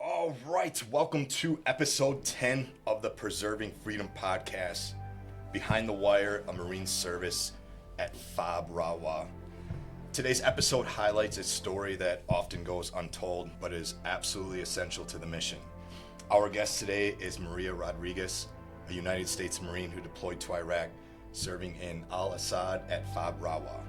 All right, welcome to episode 10 of the Preserving Freedom podcast. Behind the Wire, a Marine service at FOB Rawa. Today's episode highlights a story that often goes untold, but is absolutely essential to the mission. Our guest today is Maria Rodriguez, a United States Marine who deployed to Iraq, serving in Al-Assad at FOB Rawa.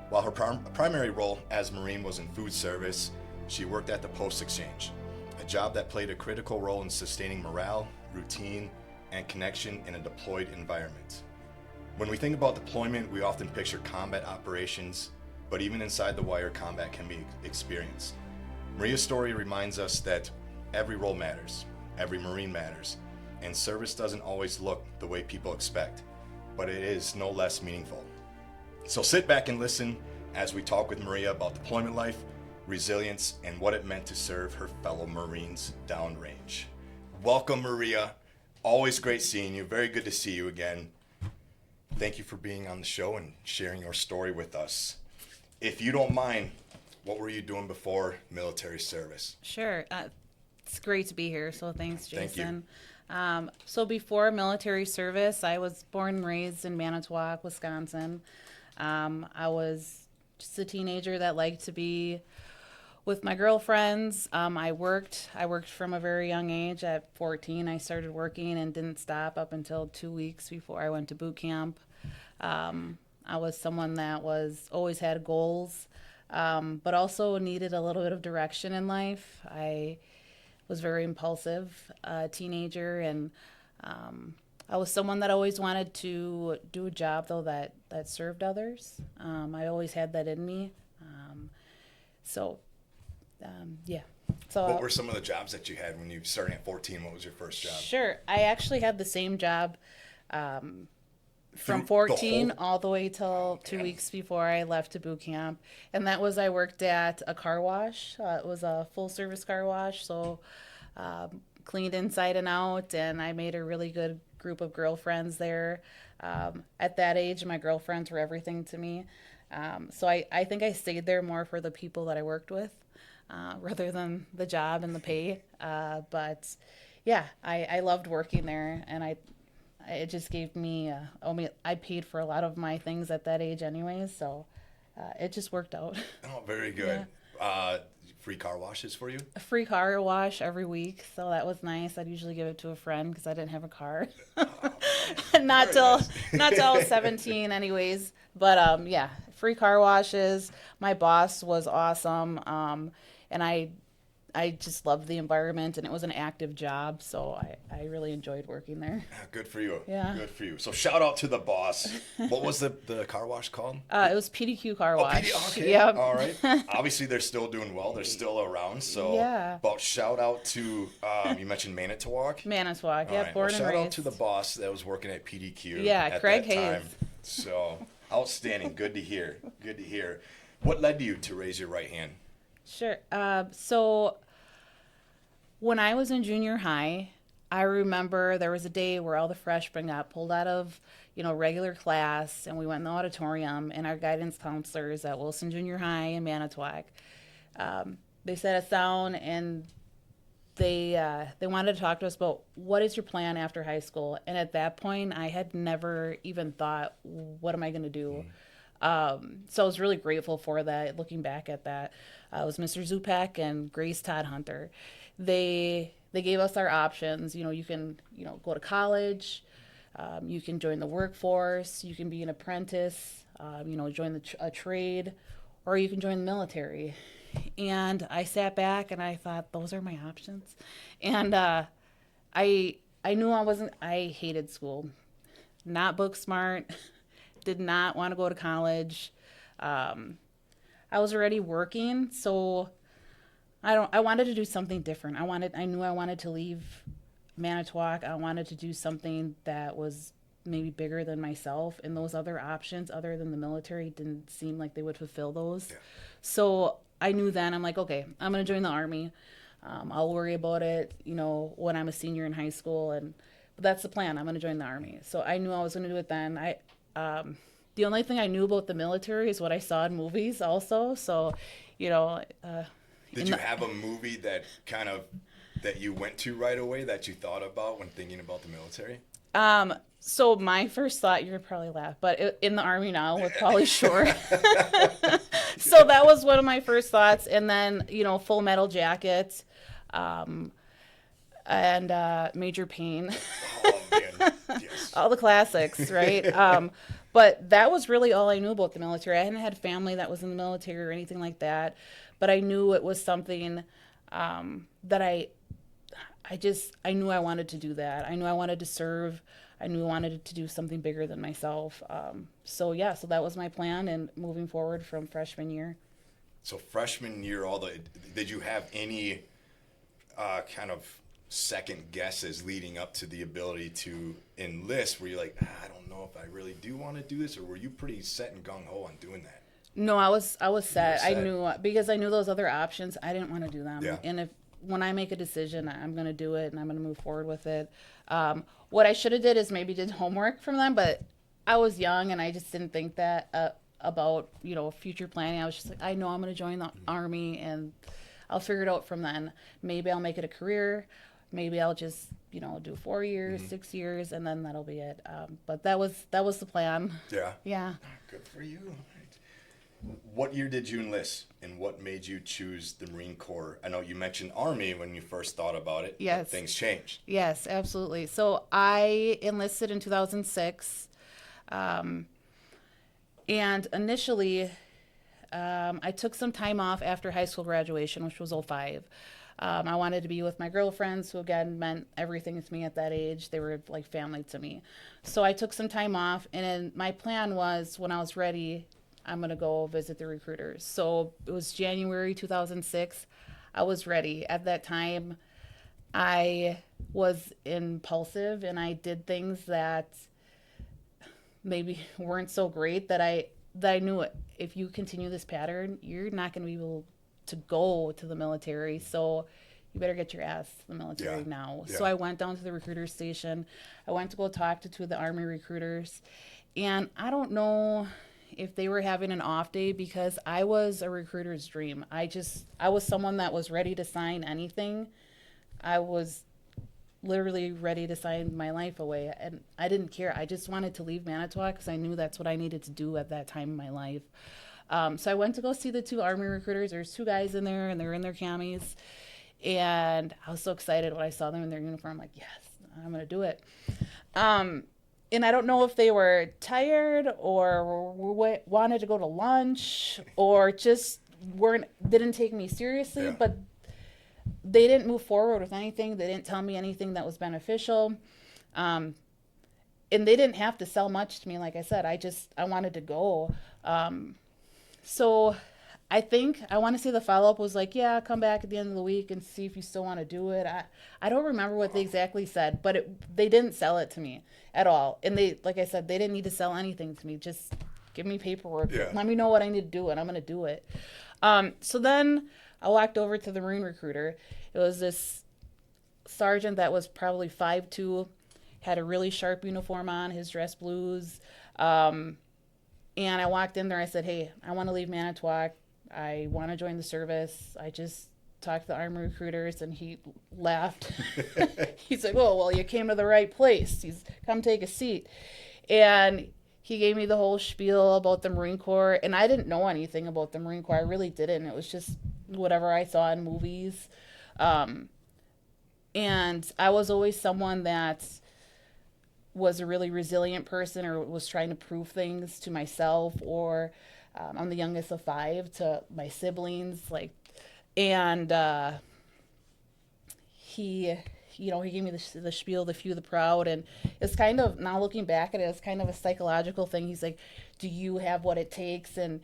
While her primary role as Marine was in food service, she worked at the Post Exchange, a job that played a critical role in sustaining morale, routine, and connection in a deployed environment. When we think about deployment, we often picture combat operations, but even inside the wire, combat can be experienced. Maria's story reminds us that every role matters, every Marine matters, and service doesn't always look the way people expect, but it is no less meaningful. So sit back and listen as we talk with Maria about deployment life, resilience, and what it meant to serve her fellow Marines downrange. Welcome, Maria. Always great seeing you. Very good to see you again. Thank you for being on the show and sharing your story with us. If you don't mind, what were you doing before military service? Sure. It's great to be here, so thanks, Jason. Thank you. So before military service, I was born and raised in Manitowoc, Wisconsin. I was just a teenager that liked to be with my girlfriends. I worked from a very young age. At 14, I started working and didn't stop up until 2 weeks before I went to boot camp. I was someone that always had goals, but also needed a little bit of direction in life. I was very impulsive teenager, and I was someone that always wanted to do a job, though, that served others. I always had that in me. Yeah. So What were some of the jobs that you had when you started at 14? What was your first job? Sure. I actually had the same job from Through 14 all the way till 2 weeks before I left to boot camp. And that was, I worked at a car wash. It was a full service car wash. So cleaned inside and out, and I made a really good group of girlfriends there. At that age, my girlfriends were everything to me. So I think I stayed there more for the people that I worked with rather than the job and the pay. But yeah, I loved working there, and it just gave me, I paid for a lot of my things at that age anyways, so it just worked out. Oh, very good. Yeah. Free car washes for you? A free car wash every week, so that was nice. I'd usually give it to a friend because I didn't have a car. not till I was 17 anyways. But yeah, free car washes. My boss was awesome, and I just loved the environment, and it was an active job, so I really enjoyed working there. Good for you. Yeah. Good for you. So shout out to the boss. What was the car wash called? It was PDQ car wash. Okay. Yep. All right. Obviously, they're still doing well. They're still around. So, Yeah. But shout out to, you mentioned Manitowoc? Manitowoc, All yeah, right. born Well, and shout raised. out to the boss that was working at PDQ Yeah, at Craig that time. Hayes. So, outstanding. Good to hear. Good to hear. What led you to raise your right hand? Sure. So when I was in junior high, I remember there was a day where all the freshmen got pulled out of, regular class, and we went in the auditorium, and our guidance counselors at Wilson Junior High in Manitowoc, they sat us down, and they wanted to talk to us about what is your plan after high school. And at that point, I had never even thought, what am I going to do? So I was really grateful for that. Looking back at that, it was Mr. Zupak and Grace Todd Hunter. They gave us our options. You can go to college, you can join the workforce, you can be an apprentice, join a trade, or you can join the military. And I sat back and I thought, those are my options. And I knew I hated school, not book smart, did not want to go to college. I was already working, so I wanted to do something different. I knew I wanted to leave Manitowoc. I wanted to do something that was maybe bigger than myself, and those other options other than the military didn't seem like they would fulfill those. Yeah. So I knew then, I'm like, okay, I'm going to join the Army. I'll worry about it, when I'm a senior in high school, but that's the plan. I'm going to join the Army. So I knew I was going to do it then. The only thing I knew about the military is what I saw in movies also. So, Did you have a movie that kind of that you went to right away that you thought about when thinking about the military? So my first thought, you're gonna probably laugh, but in the Army now with Pauly Shore. So that was one of my first thoughts. And then, Full Metal Jacket, and Major Payne. Oh, man. Yes. All the classics, right? But that was really all I knew about the military. I hadn't had family that was in the military or anything like that, but I knew it was something that I knew I wanted to do that. I knew I wanted to serve. I knew I wanted to do something bigger than myself. So that was my plan, and moving forward from freshman year. So freshman year, did you have any kind of second guesses leading up to the ability to enlist? Were you like, I don't know if I really do want to do this, or were you pretty set and gung ho on doing that? No, I was set. Set. I knew, because I knew those other options. I didn't want to do them. Yeah. And when I make a decision, I'm going to do it, and I'm going to move forward with it. What I should have did is maybe did homework from them, but I was young and I just didn't think that about future planning. I was just like, I know I'm going to join the Army, and I'll figure it out from then. Maybe I'll make it a career. Maybe I'll just do 4 years, 6 years, and then that'll be it. But that was the plan. Yeah. Yeah. Good for you. What year did you enlist, and what made you choose the Marine Corps? I know you mentioned Army when you first thought about it. Yes. But things changed. Yes, absolutely. So I enlisted in 2006. And initially, I took some time off after high school graduation, which was 2005. I wanted to be with my girlfriends, who again meant everything to me at that age. They were like family to me. So I took some time off, and then my plan was, when I was ready, I'm going to go visit the recruiters. So it was January 2006. I was ready. At that time, I was impulsive, and I did things that maybe weren't so great, that I knew it. If you continue this pattern, you're not going to be able to go to the military. So you better get your ass to the military now. Yeah. So I went down to the recruiter station. I went to go talk to two of the Army recruiters. And I don't know if they were having an off day, because I was a recruiter's dream. I was someone that was ready to sign anything. I was literally ready to sign my life away, and I didn't care. I just wanted to leave Manitowoc because I knew that's what I needed to do at that time in my life. So I went to go see the two Army recruiters. There's two guys in there, and they're in their camis, and I was so excited when I saw them in their uniform. I'm like, yes, I'm gonna do it. And I don't know if they were tired or wanted to go to lunch, or just didn't take me seriously, but they didn't move forward with anything. They didn't tell me anything that was beneficial. And they didn't have to sell much to me. Like I said, I wanted to go. So I think, I want to say the follow-up was like, yeah, come back at the end of the week and see if you still want to do it. I don't remember what they exactly said, but they didn't sell it to me at all. And they, like I said, they didn't need to sell anything to me. Just give me paperwork. Yeah. Let me know what I need to do, and I'm going to do it. So then I walked over to the Marine recruiter. It was this sergeant that was probably 5'2", had a really sharp uniform on, his dress blues. And I walked in there. I said, hey, I want to leave Manitowoc. I want to join the service. I just talked to the Army recruiters, and he laughed. He's like, oh, well, you came to the right place. Come take a seat. And he gave me the whole spiel about the Marine Corps, and I didn't know anything about the Marine Corps. I really didn't. It was just whatever I saw in movies. And I was always someone that was a really resilient person, or was trying to prove things to myself, or I'm the youngest of 5 to my siblings, and he gave me the spiel, the few, the proud, and it's kind of, now looking back at it, it's kind of a psychological thing. He's like, do you have what it takes? And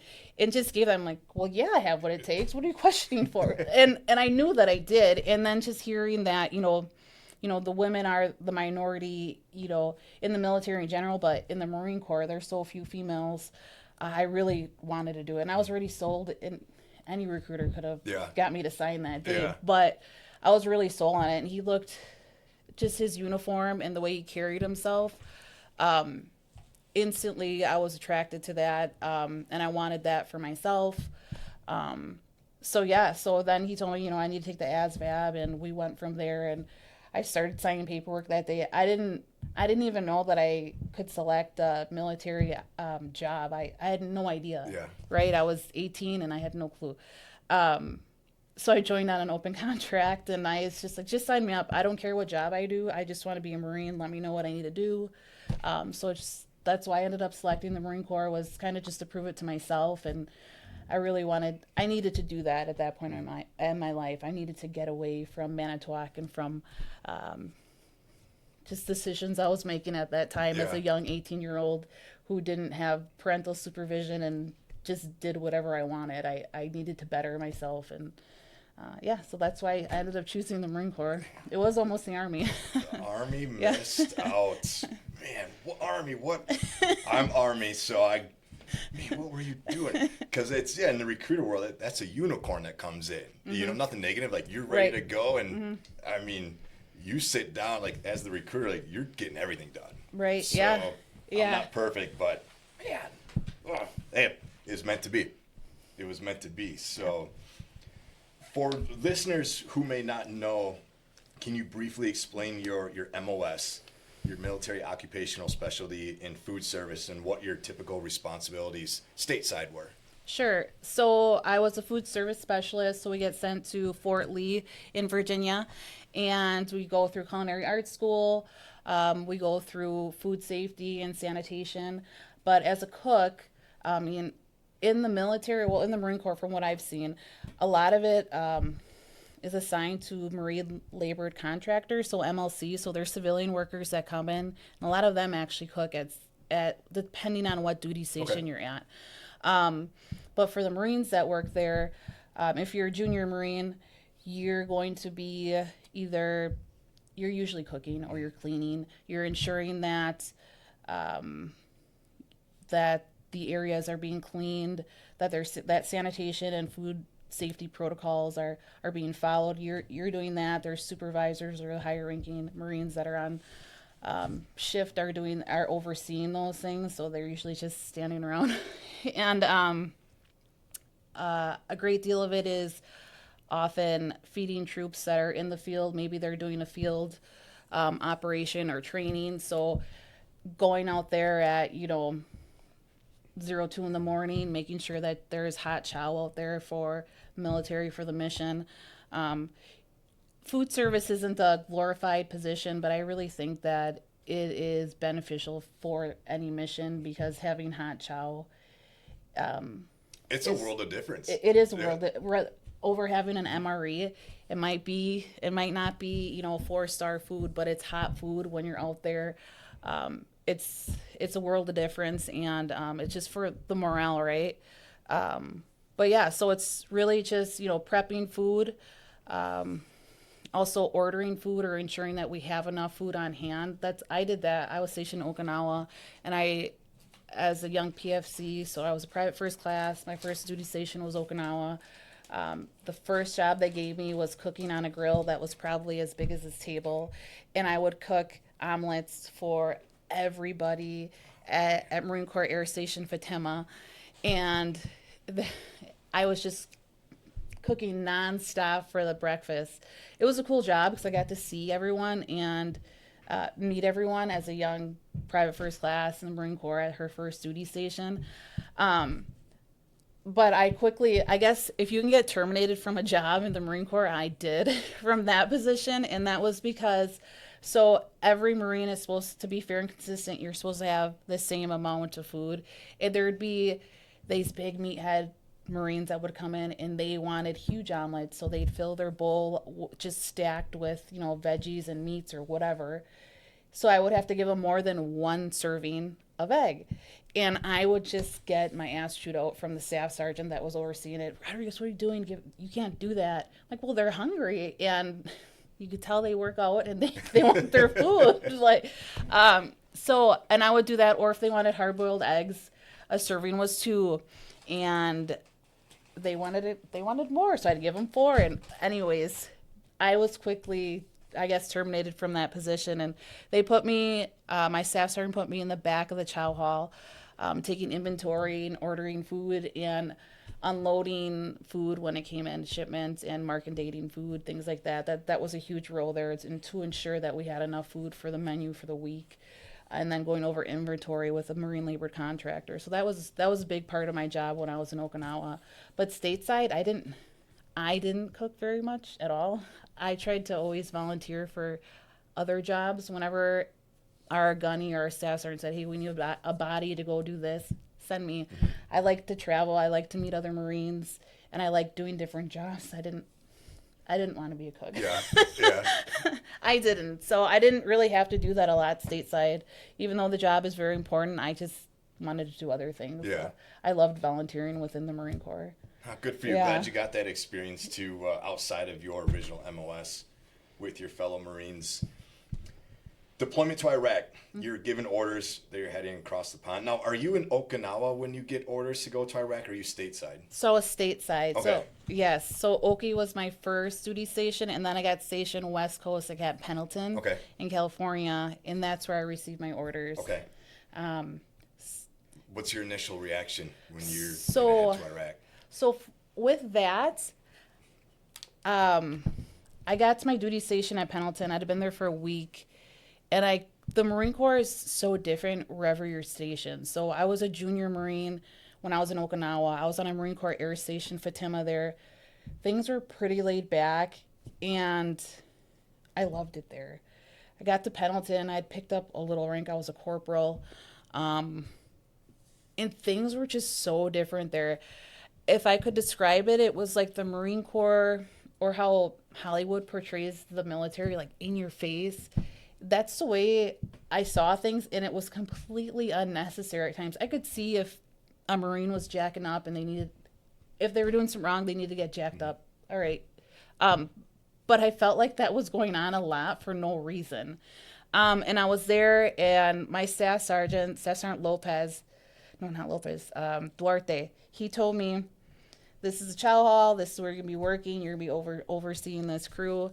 just gave them, like, well, yeah, I have what it takes. What are you questioning for? and I knew that I did. And then just hearing that, the women are the minority, in the military in general, but in the Marine Corps, there's so few females. I really wanted to do it. And I was already sold, and any recruiter could have got me to sign that day. Yeah. But I was really sold on it. And he looked, just his uniform and the way he carried himself, instantly I was attracted to that. And I wanted that for myself. so then he told me, I need to take the ASVAB, and we went from there, and I started signing paperwork that day. I didn't even know that I could select a military job. I had no idea. Yeah. Right? I was 18 and I had no clue. So I joined on an open contract, and I was just like, just sign me up. I don't care what job I do. I just want to be a Marine. Let me know what I need to do. That's why I ended up selecting the Marine Corps, was kind of just to prove it to myself. And I needed to do that at that point in my life. I needed to get away from Manitowoc and from just decisions I was making at that time as a young 18-year-old who didn't have parental supervision and just did whatever I wanted. I needed to better myself, and so that's why I ended up choosing the Marine Corps. It was almost the Army. The Army missed out. Man, what Army? What? I'm Army, so man, what were you doing? Because it's, in the recruiter world, that's a unicorn that comes in. Mm-hmm. Nothing negative. Like, you're ready to go, and I mean, you sit down, like, as the recruiter, like, you're getting everything done. Right. So, I'm not perfect, but man, it was meant to be. It was meant to be. So, for listeners who may not know, can you briefly explain your MOS, your military occupational specialty in food service, and what your typical responsibilities stateside were? Sure. So I was a food service specialist, so we get sent to Fort Lee in Virginia, and we go through culinary arts school. We go through food safety and sanitation. But as a cook, in the military, in the Marine Corps, from what I've seen, a lot of it is assigned to Marine labored contractors, so MLC. So they're civilian workers that come in, and a lot of them actually cook at depending on what duty station you're at. But for the Marines that work there, if you're a junior Marine, you're going to be you're usually cooking or you're cleaning. You're ensuring that that the areas are being cleaned, that sanitation and food safety protocols are being followed. You're doing that. There's supervisors or higher ranking Marines that are on shift are overseeing those things, so they're usually just standing around. And a great deal of it is often feeding troops that are in the field. Maybe they're doing a field operation or training, so going out there at 02 in the morning, making sure that there's hot chow out there for military for the mission. Food service isn't a glorified position, but I really think that it is beneficial for any mission, because having hot chow, it's a world of difference. It is a world over having an MRE. It might not be 4-star food, but it's hot food when you're out there. It's a world of difference, and it's just for the morale, right? So it's really just prepping food. Also ordering food or ensuring that we have enough food on hand. I did that. I was stationed in Okinawa, and as a young PFC, so I was a private first class. My first duty station was Okinawa. The first job they gave me was cooking on a grill that was probably as big as this table, and I would cook omelets for everybody at Marine Corps Air Station Fatima, and I was just cooking nonstop for the breakfast. It was a cool job because I got to see everyone and meet everyone as a young private first class in the Marine Corps at her first duty station. But I guess if you can get terminated from a job in the Marine Corps, I did from that position, and that was because every Marine is supposed to be fair and consistent. You're supposed to have the same amount of food. And there'd be these big meathead Marines that would come in, and they wanted huge omelets, so they'd fill their bowl just stacked with veggies and meats or whatever. So I would have to give them more than one serving of egg, and I would just get my ass chewed out from the staff sergeant that was overseeing it. Rodriguez, what are you doing? You can't do that. I'm like, well, they're hungry, and you could tell they work out and they want their food. And I would do that, or if they wanted hard-boiled eggs, a serving was 2, and they wanted more, so I'd give them 4. And anyways, I was quickly, I guess, terminated from that position, and they put me, my staff sergeant put me in the back of the chow hall, taking inventory and ordering food, and unloading food when it came in shipments and market dating food, things like that. That was a huge role there, and to ensure that we had enough food for the menu for the week, and then going over inventory with a marine labor contractor. So that was a big part of my job when I was in Okinawa. But stateside, I didn't cook very much at all. I tried to always volunteer for other jobs. Whenever our gunny or our staff sergeant said, hey, we need a body to go do this, send me. I like to travel. I like to meet other Marines, and I like doing different jobs. I didn't want to be a cook. Yeah. I didn't. So I didn't really have to do that a lot stateside. Even though the job is very important, I just wanted to do other things. Yeah. So I loved volunteering within the Marine Corps. Good for you. Yeah. Glad you got that experience too, outside of your original MOS with your fellow Marines. Deployment to Iraq. You're given orders that you're heading across the pond. Now, are you in Okinawa when you get orders to go to Iraq, or are you stateside? So I was stateside. Okay. So yes. So Oki was my first duty station, and then I got stationed West Coast at Camp Pendleton in California, and that's where I received my orders. Okay. What's your initial reaction when you're So- gonna head to Iraq? So with that, I got to my duty station at Pendleton. I'd been there for a week, and the Marine Corps is so different wherever you're stationed. So I was a junior Marine when I was in Okinawa. I was on a Marine Corps Air Station Fatima there. Things were pretty laid back, and I loved it there. I got to Pendleton. I'd picked up a little rank. I was a corporal, and things were just so different there. If I could describe it, it was like the Marine Corps, or how Hollywood portrays the military, like in your face. That's the way I saw things, and it was completely unnecessary at times. I could see if a Marine was jacking up and if they were doing something wrong, they needed to get jacked up. All right. But I felt like that was going on a lot for no reason. And I was there, and my Staff Sergeant Duarte, he told me, this is a chow hall, this is where you're going to be working, you're going to be overseeing this crew.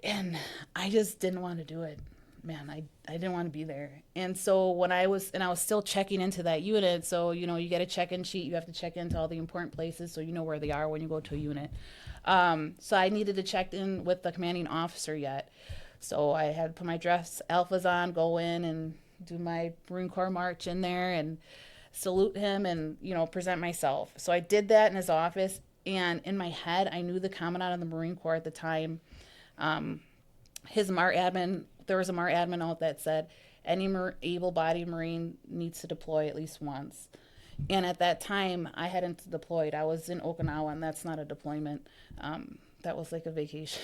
And I just didn't want to do it. Man, I didn't want to be there. And so when I was still checking into that unit, so, you get a check-in sheet, you have to check into all the important places so you know where they are when you go to a unit. So I needed to check in with the commanding officer yet. So I had to put my dress alphas on, go in and do my Marine Corps march in there and salute him and, present myself. So I did that in his office, and in my head, I knew the commandant of the Marine Corps at the time. His MAR admin, there was a MAR admin note that said, any able-bodied Marine needs to deploy at least once. And at that time, I hadn't deployed. I was in Okinawa, and that's not a deployment. That was like a vacation.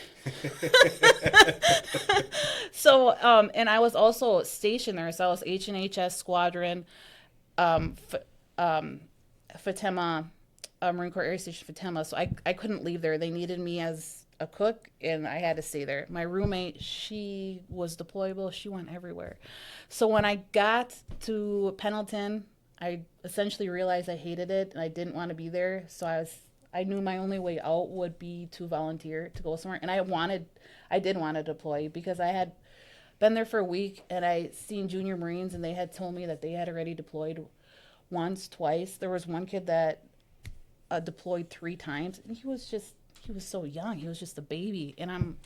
So, and I was also stationed there. So I was H&HS Squadron, Fatima, Marine Corps Air Station Fatima. So I couldn't leave there. They needed me as a cook, and I had to stay there. My roommate, she was deployable. She went everywhere. So when I got to Pendleton, I essentially realized I hated it, and I didn't want to be there. So I knew my only way out would be to volunteer, to go somewhere. And I did want to deploy, because I had been there for a week, and I seen junior Marines, and they had told me that they had already deployed once, twice. There was one kid that deployed 3 times, and he was so young. He was just a baby. And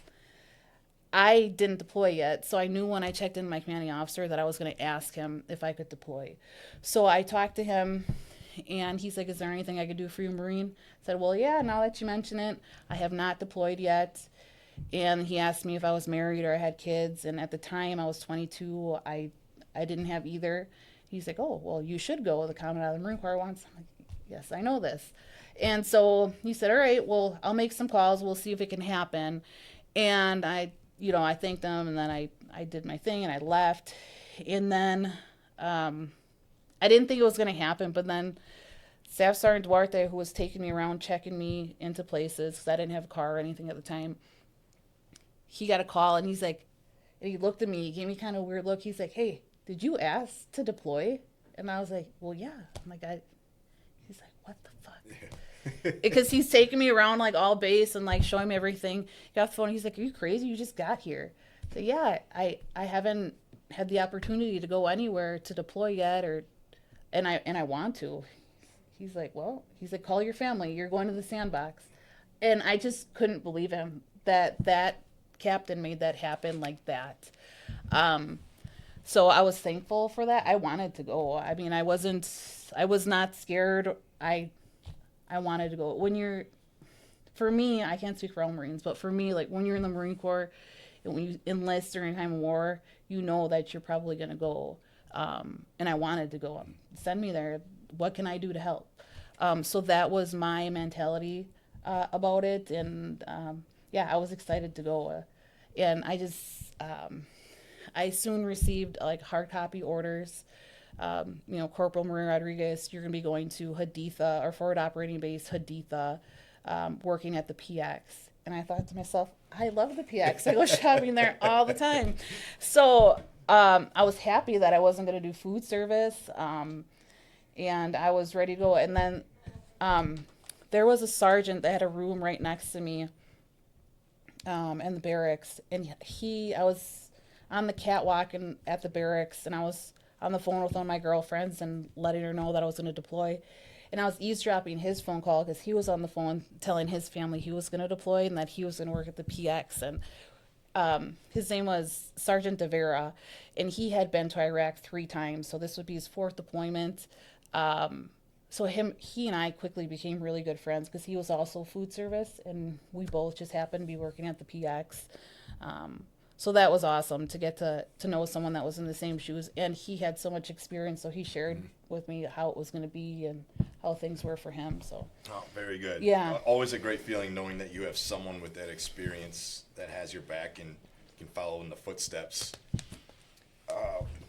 I didn't deploy yet, so I knew when I checked in my commanding officer that I was going to ask him if I could deploy. So I talked to him, and he's like, is there anything I could do for you, Marine? I said, well, yeah, now that you mention it, I have not deployed yet. And he asked me if I was married or I had kids, and at the time I was 22. I didn't have either. He's like, oh, well, you should go. The commandant of the Marine Corps wants. I'm like, yes, I know this. And so he said, all right, well, I'll make some calls. We'll see if it can happen. And I thanked him, and then I did my thing, and I left. And then I didn't think it was going to happen, but then Staff Sergeant Duarte, who was taking me around, checking me into places, because I didn't have a car or anything at the time, he got a call, and and he looked at me, he gave me kind of a weird look. He's like, hey, did you ask to deploy? And I was like, well, yeah. I'm like, he's like, what the fuck? Because he's taking me around like all base and like showing me everything. He got the phone. He's like, are you crazy? You just got here. So yeah, I haven't had the opportunity to go anywhere to deploy yet, and I want to. He's like, well, he's like, call your family. You're going to the sandbox. And I just couldn't believe him that captain made that happen like that. So I was thankful for that. I wanted to go. I mean, I was not scared. I wanted to go. For me, I can't speak for all Marines, but for me, like when you're in the Marine Corps and when you enlist during a time of war, you know that you're probably going to go. And I wanted to go. Send me there. What can I do to help? So that was my mentality about it. And yeah, I was excited to go. And I soon received like hard copy orders. Corporal Maria Rodriguez, you're going to be going to Haditha or Forward Operating Base Haditha, working at the PX. And I thought to myself, I love the PX. I go shopping there all the time. So I was happy that I wasn't going to do food service, and I was ready to go. And then there was a sergeant that had a room right next to me in the barracks, and I was on the catwalk at the barracks, and I was on the phone with one of my girlfriends and letting her know that I was going to deploy. And I was eavesdropping his phone call because he was on the phone telling his family he was going to deploy and that he was going to work at the PX. And his name was Sergeant De Vera, and he had been to Iraq 3 times. So this would be his 4th deployment. So he and I quickly became really good friends because he was also food service, and we both just happened to be working at the PX. So that was awesome to get to know someone that was in the same shoes, and he had so much experience, so he shared with me how it was going to be and how things were for him. So very good. Yeah. Always a great feeling knowing that you have someone with that experience that has your back and can follow in the footsteps.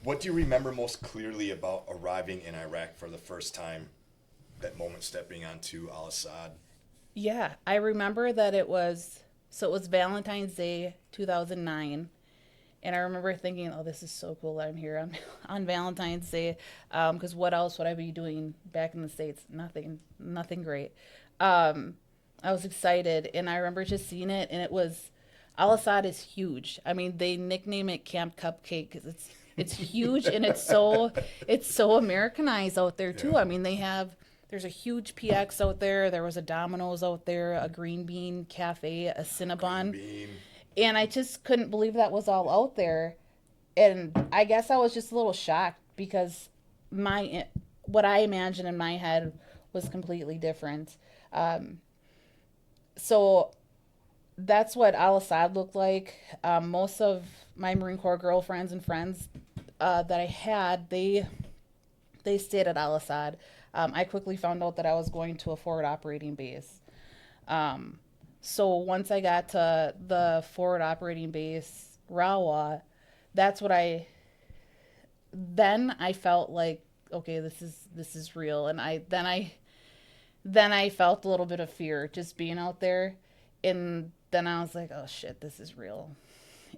What do you remember most clearly about arriving in Iraq for the first time, that moment stepping onto Al-Assad? Yeah, I remember that it was Valentine's Day 2009, and I remember thinking, oh, this is so cool that I'm here on Valentine's Day, because what else would I be doing back in the States? Nothing great. I was excited, and I remember just seeing it, and Al-Assad is huge. I mean, they nickname it Camp Cupcake because it's huge, and it's so Americanized out there too. Yeah. I mean, there's a huge PX out there. There was a Domino's out there, a Green Bean Cafe, a Cinnabon. And I just couldn't believe that was all out there. And I guess I was just a little shocked because what I imagined in my head was completely different. So that's what Al-Assad looked like. Most of my Marine Corps girlfriends and friends that I had, they stayed at Al-Assad. I quickly found out that I was going to a forward operating base. So once I got to the forward operating base, Rawa, then I felt like, okay, this is real. And then I felt a little bit of fear just being out there. And then I was like, oh shit, this is real.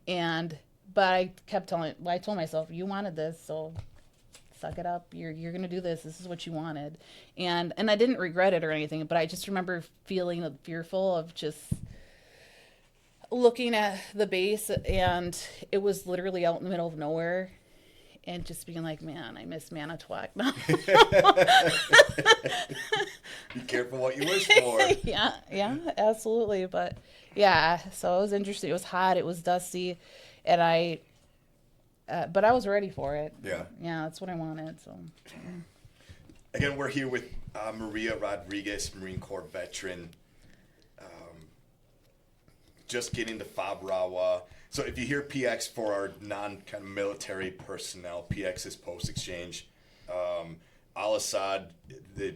But I told myself, you wanted this, so suck it up. You're gonna do this. This is what you wanted, and I didn't regret it or anything. But I just remember feeling fearful of just looking at the base, and it was literally out in the middle of nowhere, and just being like, man, I miss Manitowoc now. Be careful what you wish for. Yeah, absolutely. But yeah, so it was interesting. It was hot. It was dusty, and but I was ready for it. Yeah, that's what I wanted. So again, we're here with Maria Rodriguez, Marine Corps veteran, just getting to FOB Rawa. So if you hear PX for our non-kind of military personnel, PX is post-exchange. Al-Assad,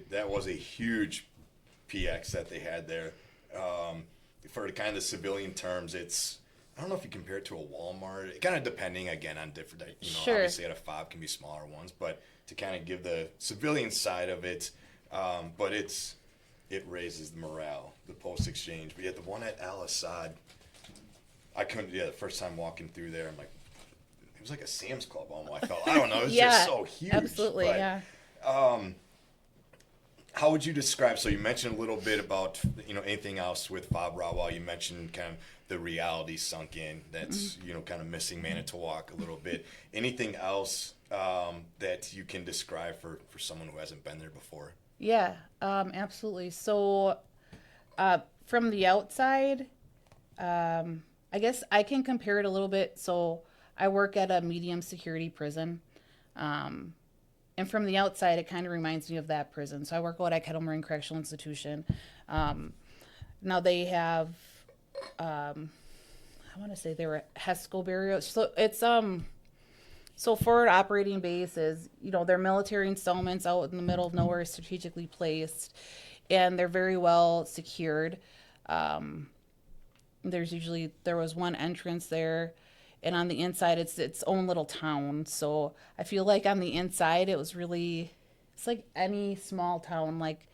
that was a huge PX that they had there. For the kind of civilian terms, I don't know if you compare it to a Walmart, kind of depending, again, on different, Sure. Obviously at a FOB can be smaller ones, but to kind of give the civilian side of it, but it raises the morale, the post-exchange. But yet the one at Al-Assad, the first time walking through there, I'm like, it was like a Sam's Club almost, I felt. I don't know, it was just so huge. Absolutely, but, yeah. How would you describe, so you mentioned a little bit about, anything else with FOB Rawa. You mentioned kind of the reality sunk in, that's, kind of missing Manitowoc a little bit. Anything else that you can describe for someone who hasn't been there before? Yeah, absolutely. So, from the outside, I guess I can compare it a little bit. So, I work at a medium security prison. Um, and from the outside, it kind of reminds me of that prison. So, I work out at Kettle Moraine Correctional Institution. Um, Now they have, I want to say they were HESCO burials. So so forward operating base is, they're military installments out in the middle of nowhere, strategically placed, and they're very well secured. Um, there was one entrance there, and on the inside it's its own little town. So I feel like on the inside it's like any small town, like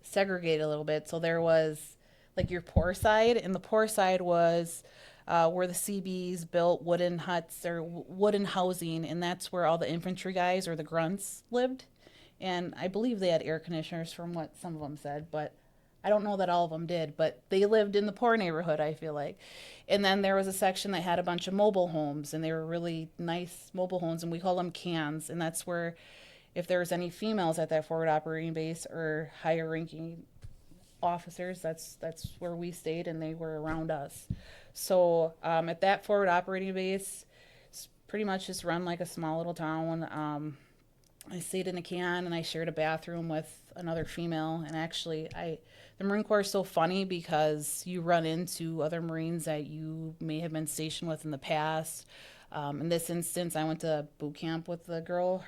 segregated a little bit. So there was like your poor side, and the poor side was where the CBs built wooden huts or wooden housing, and that's where all the infantry guys or the grunts lived. And I believe they had air conditioners, from what some of them said, but I don't know that all of them did. But they lived in the poor neighborhood, I feel like. And then there was a section that had a bunch of mobile homes, and they were really nice mobile homes, and we call them cans. And that's where, if there was any females at that forward operating base or higher ranking officers, that's where we stayed, and they were around us. So at that forward operating base, it's pretty much just run like a small little town. I stayed in a can, and I shared a bathroom with another female. And actually, the Marine Corps is so funny because you run into other Marines that you may have been stationed with in the past. In this instance, I went to boot camp with the girl.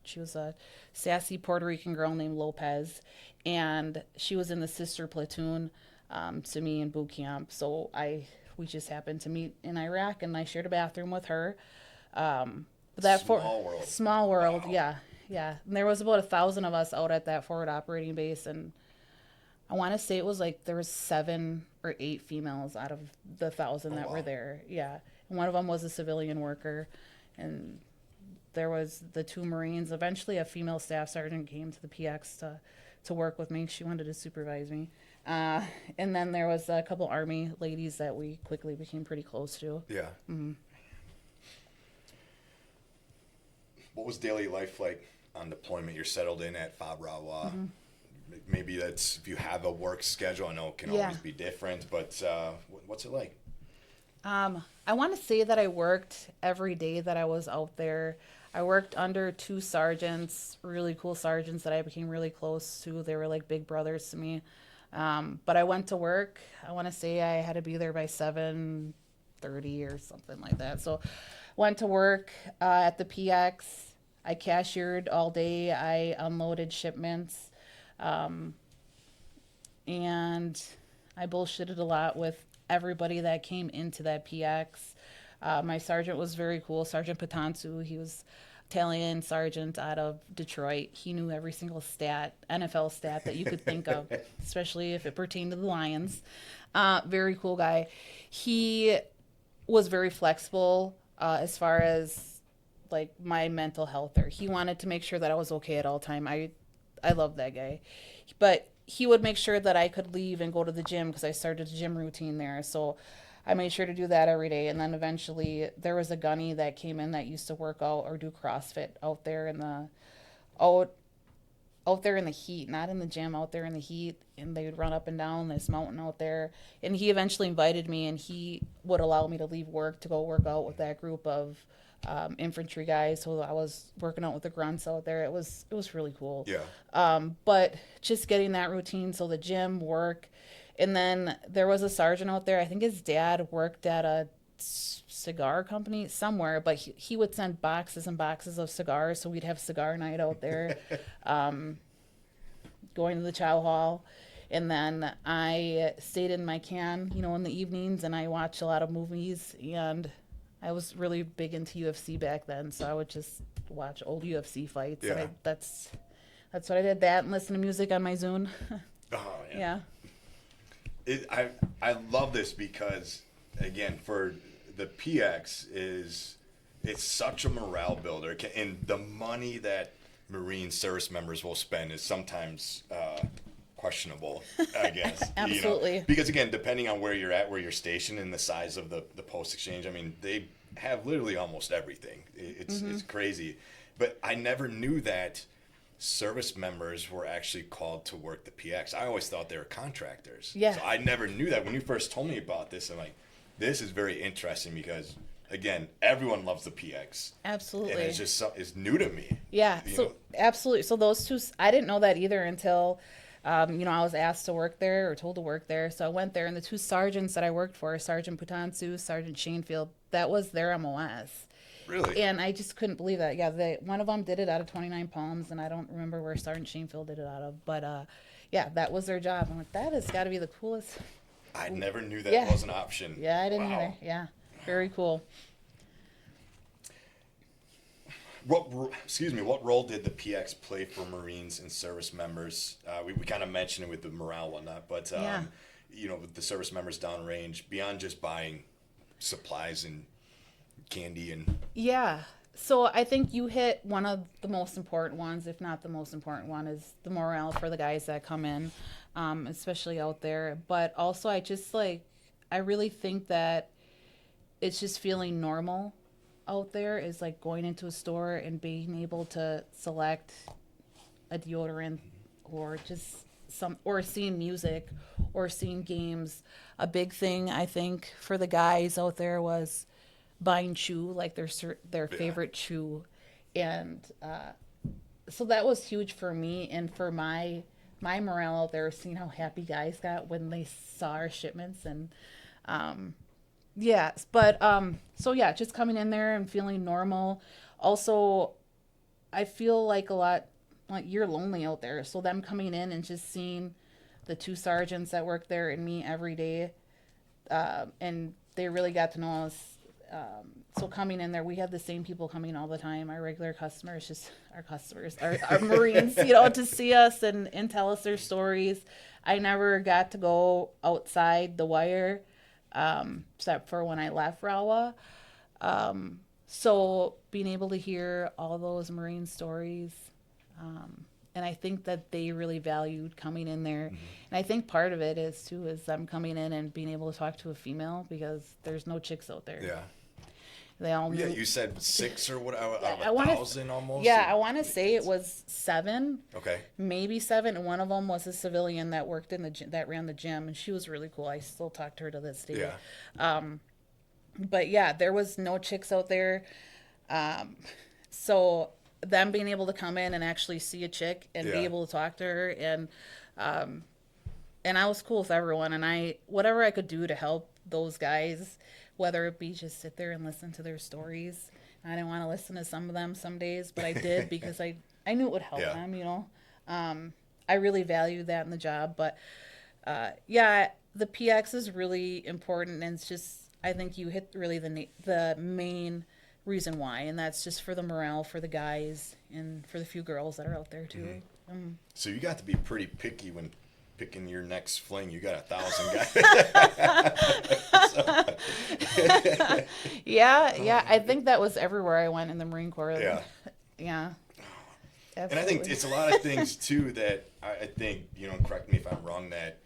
She was a sassy Puerto Rican girl named Lopez, and she was in the sister platoon to me in boot camp. So we just happened to meet in Iraq, and I shared a bathroom with her. But Small world. Small world, Wow. yeah, yeah. And there was about 1,000 of us out at that forward operating base, and I want to say it was like there was 7 or 8 females out of the 1,000 that were Wow. there. Yeah, and one of them was a civilian worker, and there was the 2 Marines. Eventually, a female staff sergeant came to the PX to work with me. She wanted to supervise me. And then there was a couple Army ladies that we quickly became pretty close to. Yeah. What was daily life like on deployment? You're settled in at FOB Rawa. Maybe that's if you have a work schedule. I know it can Yeah. always be different, but what's it like? I want to say that I worked every day that I was out there. I worked under 2 sergeants, really cool sergeants that I became really close to. They were like big brothers to me. But I went to work. I want to say I had to be there by 7:30 or something like that. So went to work at the PX. I cashiered all day. I unloaded shipments. And I bullshitted a lot with everybody that came into that PX. My sergeant was very cool, Sergeant Patansu. He was Italian sergeant out of Detroit. He knew every single NFL stat that you could think of, especially if it pertained to the Lions. Very cool guy. He was very flexible as far as like my mental health there. He wanted to make sure that I was okay at all time. I love that guy. But he would make sure that I could leave and go to the gym because I started a gym routine there. So I made sure to do that every day. And then eventually there was a gunny that came in that used to work out or do CrossFit out there in the out out there in the heat, not in the gym, out there in the heat, and they would run up and down this mountain out there. And he eventually invited me, and he would allow me to leave work to go work out with that group of infantry guys. So I was working out with the grunts out there. It was really cool. Yeah. But just getting that routine, so the gym, work, and then there was a sergeant out there. I think his dad worked at a cigar company somewhere, but he would send boxes and boxes of cigars, so we'd have cigar night out there, going to the chow hall. And then I stayed in my can, in the evenings, and I watched a lot of movies. And I was really big into UFC back then, so I would just watch old UFC fights. Yeah. And that's what I did. That and listen to music on my Zune. Oh, yeah. Yeah. I love this because, again, for the PX it's such a morale builder, and the money that Marine service members will spend is sometimes questionable, I guess. Absolutely. Because again, depending on where you're at, where you're stationed, and the size of the post exchange, I mean, they have literally almost everything. It's crazy, but I never knew that service members were actually called to work the PX. I always thought they were contractors. Yeah. So I never knew that. When you first told me about this, I'm like, this is very interesting because, again, everyone loves the PX. Absolutely. And it's just it's new to me. Yeah, you so know? absolutely. So those two, I didn't know that either until, I was asked to work there or told to work there. So I went there, and the two sergeants that I worked for, Sergeant Putansu, Sergeant Shanefield, that was their MOS. Really? And I just couldn't believe that. Yeah, one of them did it out of 29 Palms, and I don't remember where Sergeant Shanefield did it out of. But, yeah, that was their job. I'm like, that has got to be the coolest. I never knew that was an option. Yeah, I didn't Wow. either. Yeah, very cool. What role did the PX play for Marines and service members? We kind of mentioned it with the morale and whatnot, but with the service members downrange, beyond just buying supplies and candy and Yeah. So I think you hit one of the most important ones, if not the most important one, is the morale for the guys that come in, especially out there. But also I really think that it's just feeling normal out there is like going into a store and being able to select a deodorant or just or seeing music or seeing games. A big thing I think for the guys out there was buying chew, like their favorite chew, and so that was huge for me and for my morale out there, seeing how happy guys got when they saw our shipments. And just coming in there and feeling normal. Also, I feel like a lot like you're lonely out there, so them coming in and just seeing the two sergeants that work there and me every day, and they really got to know us. So coming in there, we have the same people coming all the time. Our regular customers, just our Marines, to see us and tell us their stories. I never got to go outside the wire, except for when I left Rawa. So being able to hear all those Marine stories, and I think that they really valued coming in there. And I think part of it is them coming in and being able to talk to a female, because there's no chicks out there. yeah. They all knew. Yeah, you said 6 or what? I 1,000 almost. Yeah, I want to say it was 7. Okay. Maybe 7, and one of them was a civilian that worked that ran the gym, and she was really cool. I still talk to her to this day. Yeah. But yeah, there was no chicks out there. So them being able to come in and actually see a chick and be able to talk to her, and I was cool with everyone, and whatever I could do to help those guys, whether it be just sit there and listen to their stories. I didn't want to listen to some of them some days, but I did because I knew it would help them, I really value that in the job. But the PX is really important, and it's just, I think you hit really the main reason why, and that's just for the morale for the guys and for the few girls that are out there too. Mm-hmm. So you got to be pretty picky when picking your next fling. You got 1,000 guys. Yeah. I think that was everywhere I went in the Marine Corps. Yeah. Yeah. Absolutely. And I think it's a lot of things too that I think, correct me if I'm wrong, that,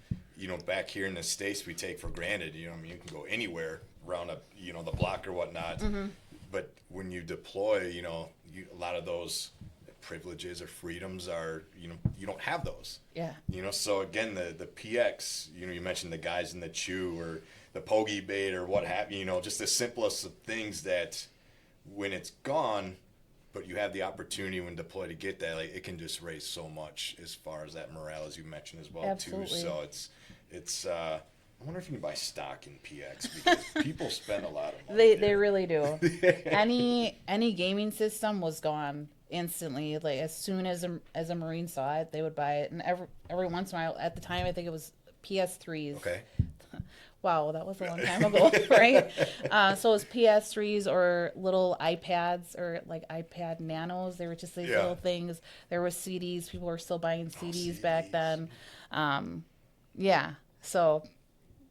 back here in the States we take for granted. You can go anywhere around the block or whatnot. Mm-hmm. But when you deploy, a lot of those privileges or freedoms are, you don't have those. Yeah. So again, the PX, you mentioned the guys in the chew or the pogey bait or what have you, just the simplest of things that when it's gone, but you have the opportunity when deployed to get that, like, it can just raise so much as far as that morale, as you mentioned as well. Absolutely. Too. So it's I wonder if you can buy stock in PX, because people spend a lot of money. They really do. Any gaming system was gone instantly. Like, as soon as a Marine saw it, they would buy it. And every once in a while, at the time, I think it was PS3s. Okay. Wow, that was a long time ago, right? So it was PS3s or little iPads or like iPad Nanos. They were just these little things. There was CDs. People were still buying CDs back then. So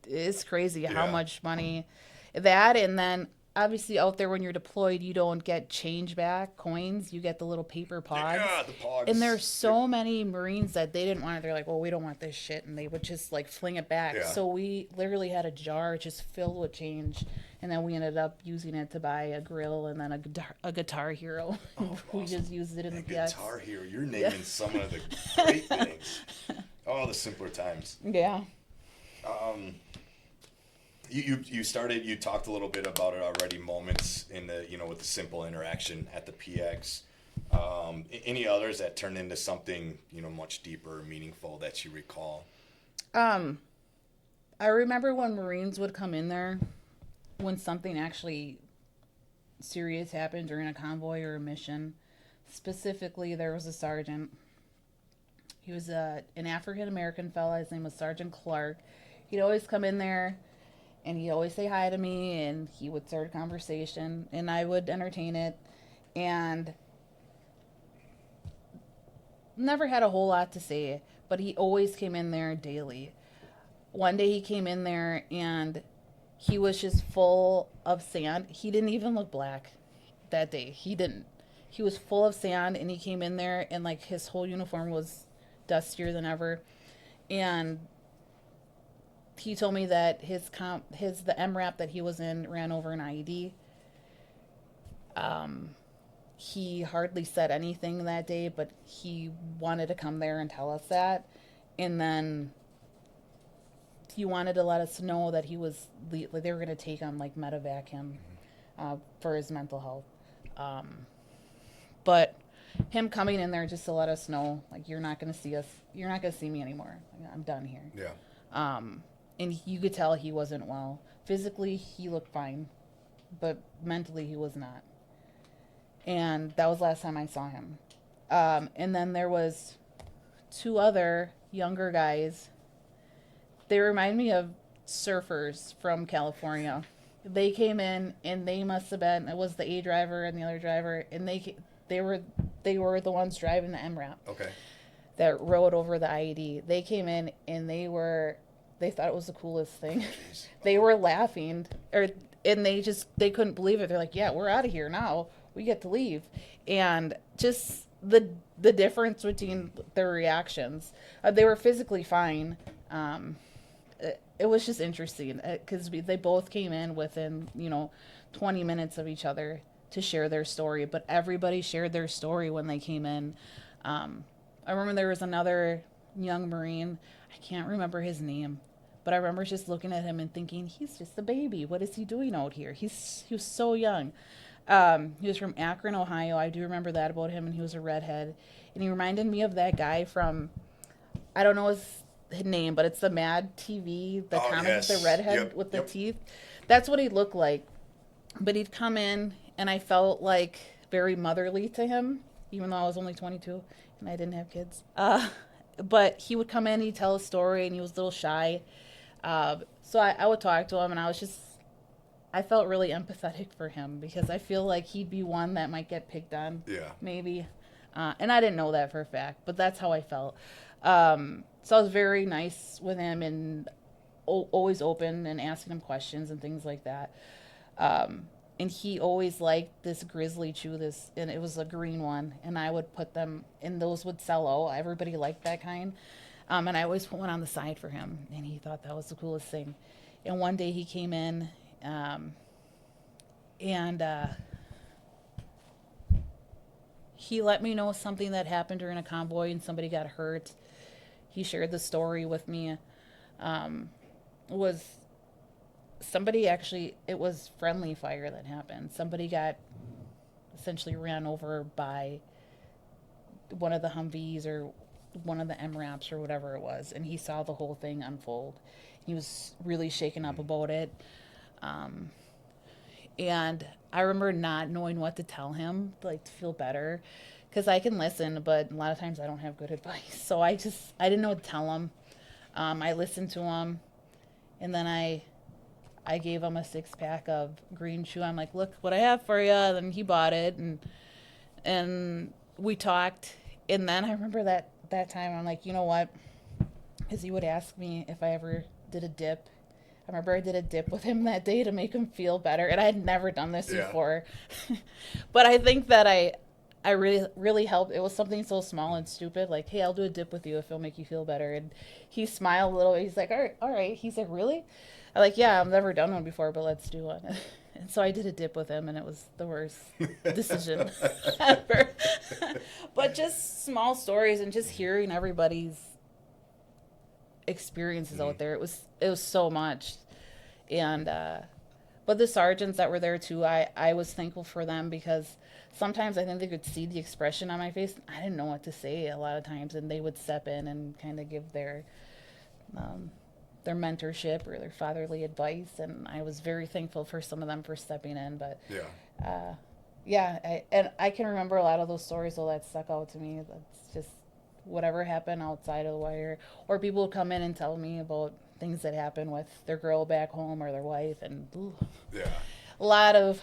it's crazy how much money that. And then obviously out there when you're deployed, you don't get change back coins. You get the little paper pogs. Yeah, the pogs. And there's so many Marines that they didn't want it. They're like, well, we don't want this shit. And they would just like fling it back. Yeah. So we literally had a jar just filled with change. And then we ended up using it to buy a grill and then a Guitar Hero. Oh, We awesome. just used it in the Guitar Hero. You're naming some of the great things. Oh, the simpler times. Yeah. You talked a little bit about it already, moments in the, with the simple interaction at the PX. Any others that turned into something, much deeper, meaningful that you recall? I remember when Marines would come in there when something actually serious happened during a convoy or a mission. Specifically, there was a sergeant. He was an African-American fella. His name was Sergeant Clark. He'd always come in there, and he'd always say hi to me, and he would start a conversation, and I would entertain it. And never had a whole lot to say, but he always came in there daily. One day he came in there, and he was just full of sand. He didn't even look black that day. He didn't. He was full of sand, and he came in there, and like his whole uniform was dustier than ever. And he told me that the MRAP that he was in ran over an IED. He hardly said anything that day, but he wanted to come there and tell us that. And then he wanted to let us know that they were going to take him, like medevac him for his mental health. But him coming in there just to let us know, like, you're not going to see me anymore. I'm done here. Yeah. And you could tell he wasn't well. Physically, he looked fine, but mentally he was not. And that was the last time I saw him. And then there was 2 other younger guys. They remind me of surfers from California. They came in, and they must have been, it was the A driver and the other driver, and they were the ones driving the MRAP. Okay. That rode over the IED. They came in, and they thought it was the coolest thing. Jeez. They were laughing, and they couldn't believe it. They're like, yeah, we're out of here now. We get to leave. And just the difference between their reactions. They were physically fine. It was just interesting because they both came in within 20 minutes of each other to share their story, but everybody shared their story when they came in. I remember there was another young Marine. I can't remember his name, but I remember just looking at him and thinking, he's just a baby. What is he doing out here? He was so young. He was from Akron, Ohio. I do remember that about him, and he was a redhead. And he reminded me of that guy from, I don't know his name, but it's the Mad TV, the comic yes. with the redhead with the teeth. That's what he looked like. But he'd come in, and I felt like very motherly to him, even though I was only 22 and I didn't have kids. But he would come in, he'd tell a story, and he was a little shy. So I would talk to him, and I felt really empathetic for him because I feel like he'd be one that might get picked on. Yeah. Maybe. And I didn't know that for a fact, but that's how I felt. So I was very nice with him and always open and asking him questions and things like that. And he always liked this grizzly chew, and it was a green one, and I would put them, and those would sell out. Everybody liked that kind. And I always put one on the side for him, and he thought that was the coolest thing. And one day he came in, and he let me know something that happened during a convoy and somebody got hurt. He shared the story with me. It was friendly fire that happened. Somebody got essentially ran over by one of the Humvees or one of the MRAPs or whatever it was, and he saw the whole thing unfold. He was really shaken up about it. And I remember not knowing what to tell him, like, to feel better, because I can listen, but a lot of times I don't have good advice. So I didn't know what to tell him. I listened to him, and then I gave him a 6-pack of green chew. I'm like, look what I have for you. And he bought it, and we talked. And then I remember that time I'm like, you know what? Because he would ask me if I ever did a dip. remember I did a dip with him that day to make him feel better, and I had never done this before. But I think that I really helped. It was something so small and stupid, like, hey, I'll do a dip with you if it'll make you feel better. And he smiled a little bit. He's like, all right. He's like, really? I'm like, yeah, I've never done one before, but let's do one. And so I did a dip with him, and it was the worst decision ever. But just small stories and just hearing everybody's experiences out there. It was so much. And but the sergeants that were there too, I was thankful for them, because sometimes I think they could see the expression on my face. I didn't know what to say a lot of times, and they would step in and kind of give their mentorship or their fatherly advice, and I was very thankful for some of them for stepping in. But I can remember a lot of those stories, though, that stuck out to me. That's just whatever happened outside of the wire, or people would come in and tell me about things that happened with their girl back home or their wife, and a lot of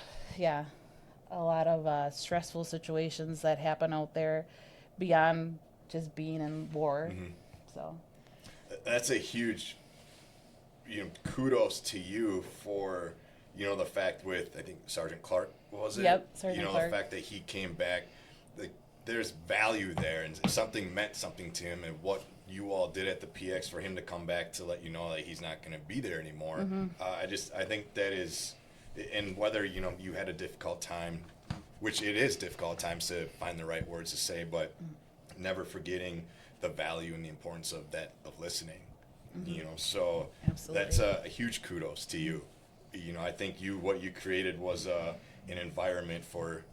stressful situations that happen out there beyond just being in war. So that's a huge, kudos to you for, the fact with, I think Sergeant Clark, was it? Yep, Sergeant Clark. The fact that he came back, there's value there, and something meant something to him, and what you all did at the PX for him to come back to let you know that he's not going to be there anymore. I think that is, and whether, you had a difficult time, which it is difficult times to find the right words to say, but never forgetting the value and the importance of listening. So Absolutely. That's a huge kudos to you. I think what you created was an environment for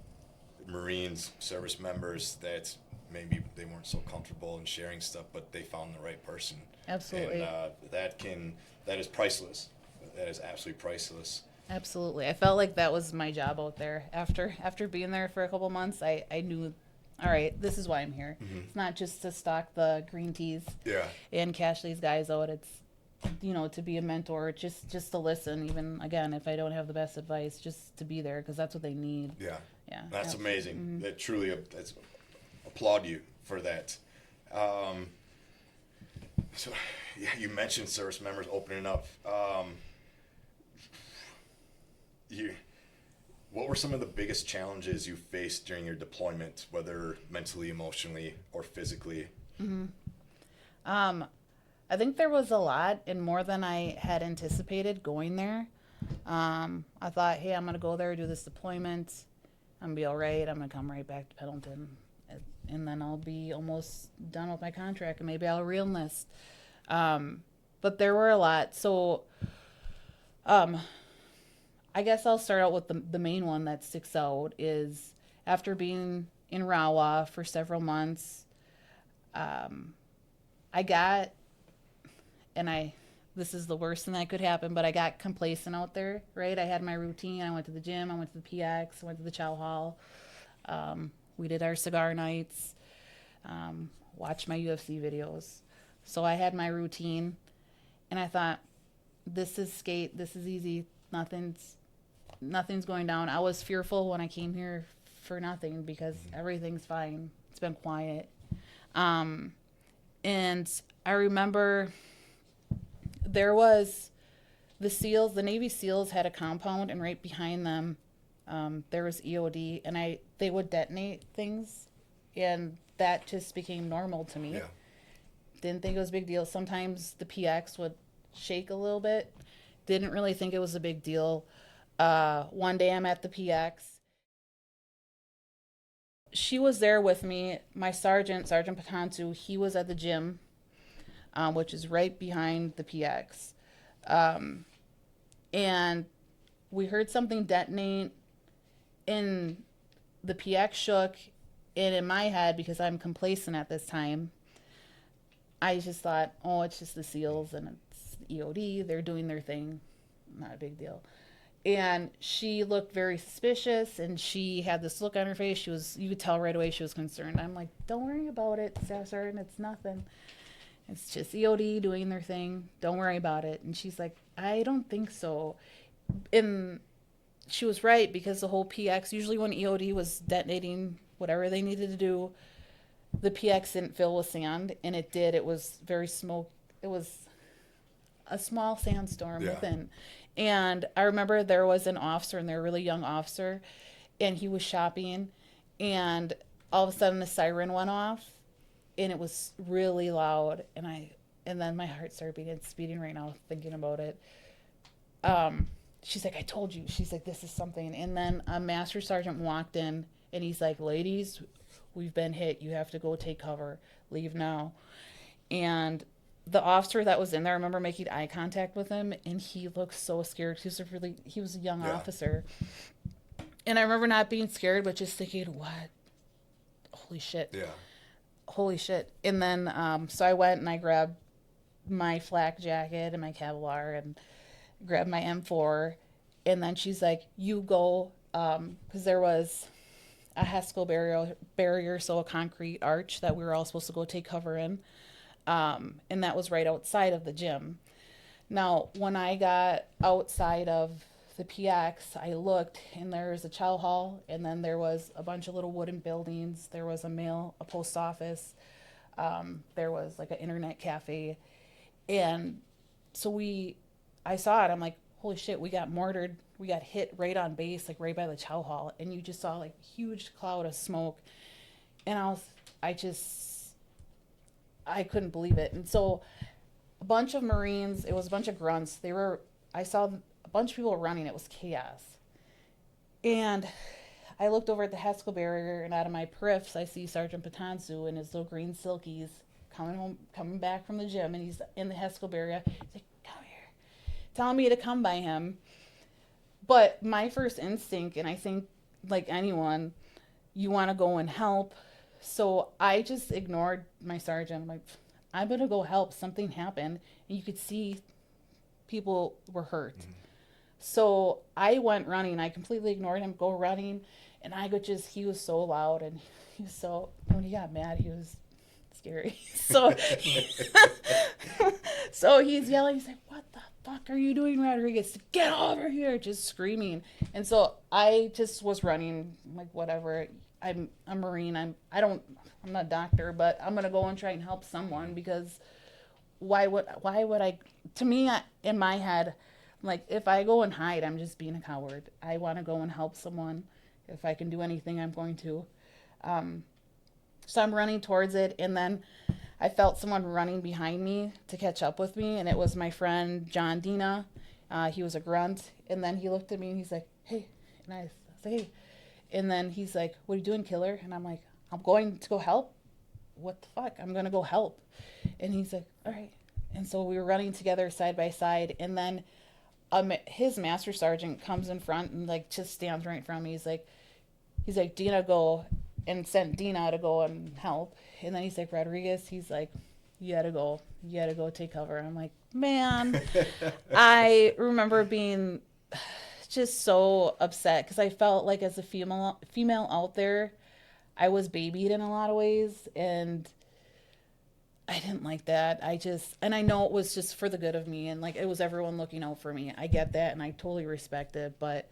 Marines, service members, that maybe they weren't so comfortable in sharing stuff, but they found the right person. Absolutely. And that is priceless. That is absolutely priceless. Absolutely. I felt like that was my job out there. After being there for a couple months, I knew, all right, this is why I'm here. It's not just to stock the green teas and cash these guys out. It's, to be a mentor, just to listen, even, again, if I don't have the best advice, just to be there, because that's what they need. Yeah. That's amazing. That truly, that's, applaud you for that. So, you mentioned service members opening up. What were some of the biggest challenges you faced during your deployment, whether mentally, emotionally, or physically? I think there was a lot, and more than I had anticipated going there. I thought, hey, I'm going to go there, do this deployment. I'm going to be all right. I'm going to come right back to Pendleton, and then I'll be almost done with my contract, and maybe I'll re-enlist. But there were a lot. So I guess I'll start out with the main one that sticks out is, after being in Rawa for several months, this is the worst thing that could happen, but I got complacent out there, right? I had my routine. I went to the gym. I went to the PX. I went to the chow hall. We did our cigar nights, watched my UFC videos. So I had my routine, and I thought, this is skate. This is easy. Nothing's going down. I was fearful when I came here for nothing, because everything's fine. It's been quiet. And I remember there was the Navy SEALs had a compound, and right behind them, there was EOD, and they would detonate things, and that just became normal to me. Didn't think it was a big deal. Sometimes the PX would shake a little bit. Didn't really think it was a big deal. One day I'm at the PX. She was there with me. My Sergeant Patantu, he was at the gym, which is right behind the PX. And we heard something detonate, and the PX shook, and in my head, because I'm complacent at this time, I just thought, oh, it's just the SEALs and it's EOD. They're doing their thing. Not a big deal. And she looked very suspicious, and she had this look on her face. You could tell right away she was concerned. I'm like, don't worry about it, Staff Sergeant. It's nothing. It's just EOD doing their thing. Don't worry about it. And she's like, I don't think so. And she was right, because the whole PX, usually when EOD was detonating whatever they needed to do, the PX didn't fill with sand, and it did. It was very smoke. It was a small sandstorm Yeah. within. And I remember there was an officer, and they're a really young officer, and he was shopping, and all of a sudden a siren went off, and it was really loud, and then my heart started beating. It's beating right now thinking about it. She's like, I told you. She's like, this is something. And then a master sergeant walked in, and he's like, ladies, we've been hit. You have to go take cover. Leave now. And the officer that was in there, I remember making eye contact with him, and he looked so scared. He was a young officer. And I remember not being scared, but just thinking, what? Holy shit. Yeah. Holy shit. And then, so I went and I grabbed my flak jacket and my Kevlar and grabbed my M4. And then she's like, you go, because there was a HESCO barrier, so a concrete arch that we were all supposed to go take cover in. And that was right outside of the gym. Now, when I got outside of the PX, I looked, and there was a chow hall, and then there was a bunch of little wooden buildings. There was a post office. There was like an internet cafe. And so I saw it. I'm like, holy shit, we got mortared. We got hit right on base, like right by the chow hall. And you just saw like a huge cloud of smoke. And I couldn't believe it. And so a bunch of Marines, it was a bunch of grunts. I saw a bunch of people running. It was chaos. And I looked over at the HESCO barrier, and out of my periffs, I see Sergeant Patansu in his little green silkies coming back from the gym, and he's in the HESCO barrier. He's like, come here, telling me to come by him. But my first instinct, and I think like anyone, you want to go and help. So I just ignored my sergeant. I'm like, I'm going to go help. Something happened. And you could see people were hurt. Mm-hmm. So I went running. I completely ignored him, go running. And he was so loud, and when he got mad, he was scary. So, so he's yelling. He's like, what the fuck are you doing, Rodriguez? Get over here, just screaming. And so I just was running, like, whatever. I'm a Marine. I'm not a doctor, but I'm gonna go and try and help someone, because why would I? To me, in my head, like, if I go and hide, I'm just being a coward. I want to go and help someone. If I can do anything, I'm going to. So I'm running towards it, and then I felt someone running behind me to catch up with me, and it was my friend John Dina. He was a grunt, and then he looked at me and he's like, hey, and I said, hey. And then he's like, what are you doing, killer? And I'm like, I'm going to go help. What the fuck? I'm going to go help. And he's like, all right. And so we were running together side by side. And then his master sergeant comes in front and like just stands right in front of me. He's like, Dina, go. And sent Dina to go and help. And then he's like, Rodriguez, he's like, you gotta go take cover. And I'm like, man. I remember being just so upset, because I felt like, as a female out there, I was babied in a lot of ways, and I didn't like that. And I know it was just for the good of me, and like, it was everyone looking out for me. I get that, and I totally respect it, but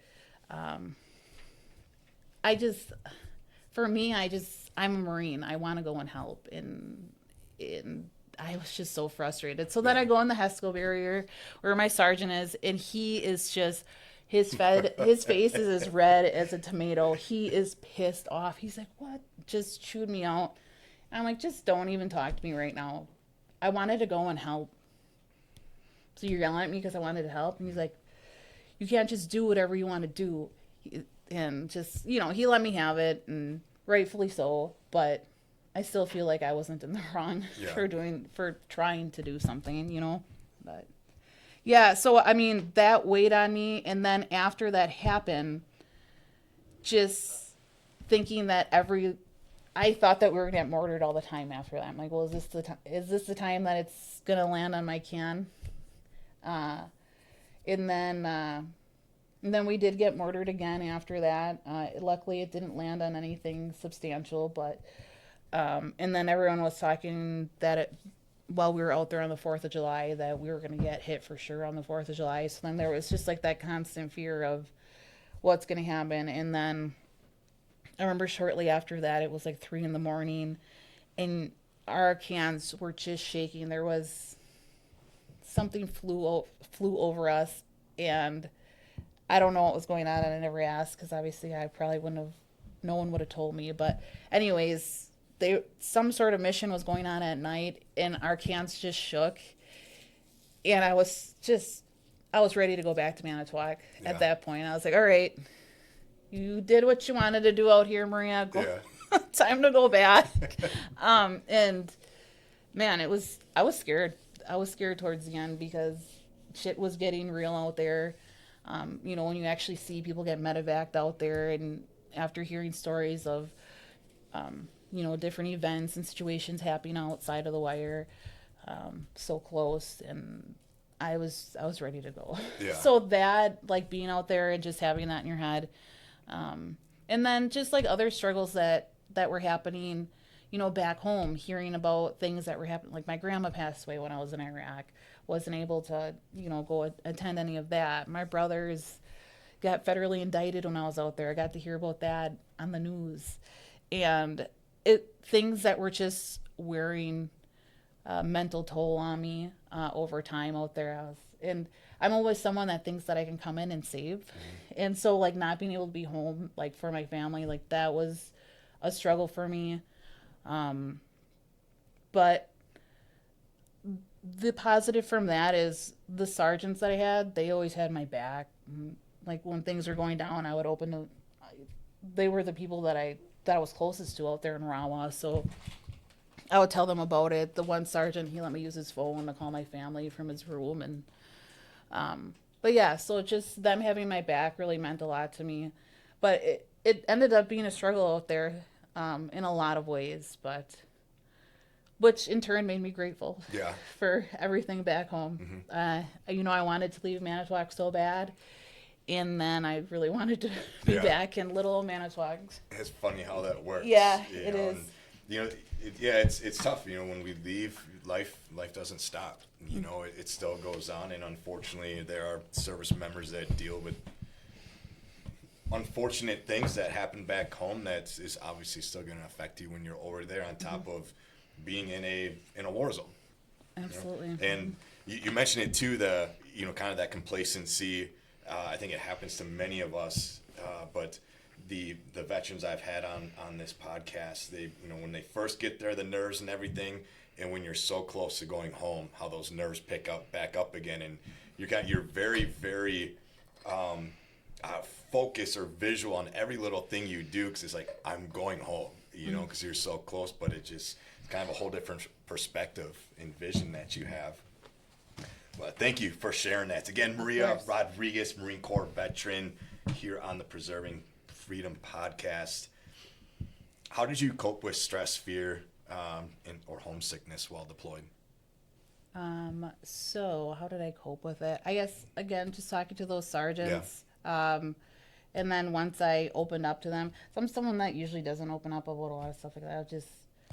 for me, I'm a Marine. I want to go and help, and I was just so frustrated. So then I go in the HESCO barrier where my sergeant is, and he is just, his face is as red as a tomato. He is pissed off. He's like, what? Just chewed me out. And I'm like, just don't even talk to me right now. I wanted to go and help. So you're yelling at me because I wanted to help? And he's like, you can't just do whatever you want to do. And just, he let me have it, and rightfully so, but I still feel like I wasn't in the wrong for trying to do something, but yeah. So, I mean, that weighed on me. And then after that happened, just thinking that I thought that we were going to get mortared all the time after that. I'm like, well, is this the time that it's going to land on my can? And then we did get mortared again after that. Luckily, it didn't land on anything substantial, but and then everyone was talking that while we were out there on the 4th of July, that we were going to get hit for sure on the 4th of July. So then there was just like that constant fear of what's going to happen. And then I remember shortly after that, it was like 3 a.m, and our cans were just shaking. There was something flew over us, and I don't know what was going on, and I never asked because obviously I probably wouldn't have. No one would have told me. But anyways, some sort of mission was going on at night, and our cans just shook, and I was ready to go back to Manitowoc at that point. I was like, all right, you did what you wanted to do out here, Maria. Time to go back. And man, I was scared. I was scared towards the end because shit was getting real out there. When you actually see people get medevaced out there, and after hearing stories of, different events and situations happening outside of the wire, so close, and I was ready to go. Yeah. So that, like, being out there and just having that in your head, and then just like other struggles that were happening, back home, hearing about things that were happening. Like my grandma passed away when I was in Iraq. Wasn't able to, go attend any of that. My brothers got federally indicted when I was out there. I got to hear about that on the news. And things that were just wearing a mental toll on me over time out there. And I'm always someone that thinks that I can come in and save. Mm-hmm. And so, like, not being able to be home, like, for my family, like, that was a struggle for me. But the positive from that is the sergeants that I had, they always had my back. Like, when things were going down, I would they were the people that I was closest to out there in Rawa. So I would tell them about it. The one sergeant, he let me use his phone to call my family from his room. And, but yeah, so just them having my back really meant a lot to me. But it ended up being a struggle out there, in a lot of ways, which in turn made me grateful for everything back home. Mm-hmm. I wanted to leave Manitowoc so bad, and then I really wanted to be back in little old Manitowoc. It's funny how that works. Yeah, it is. And, it's tough. When we leave, life doesn't stop. It still goes on, and unfortunately, there are service members that deal with unfortunate things that happen back home that is obviously still going to affect you when you're over there, on top mm-hmm. of being in a war zone. Absolutely. And you mentioned it too, the kind of that complacency. I think it happens to many of us, but the veterans I've had on this podcast, they when they first get there, the nerves and everything, and when you're so close to going home, how those nerves pick back up again, and you're very, very focus or visual on every little thing you do, because it's like, I'm going home, because you're so close. But it's kind of a whole different perspective and vision that you have. Well, thank you for sharing that. Again, Maria Rodriguez, Marine Corps veteran, here on the Preserving Freedom podcast. How did you cope with stress, fear, or homesickness while deployed? So how did I cope with it? I guess, again, just talking to those sergeants. And then once I opened up to them, so I'm someone that usually doesn't open up about a lot of stuff like that. I'll just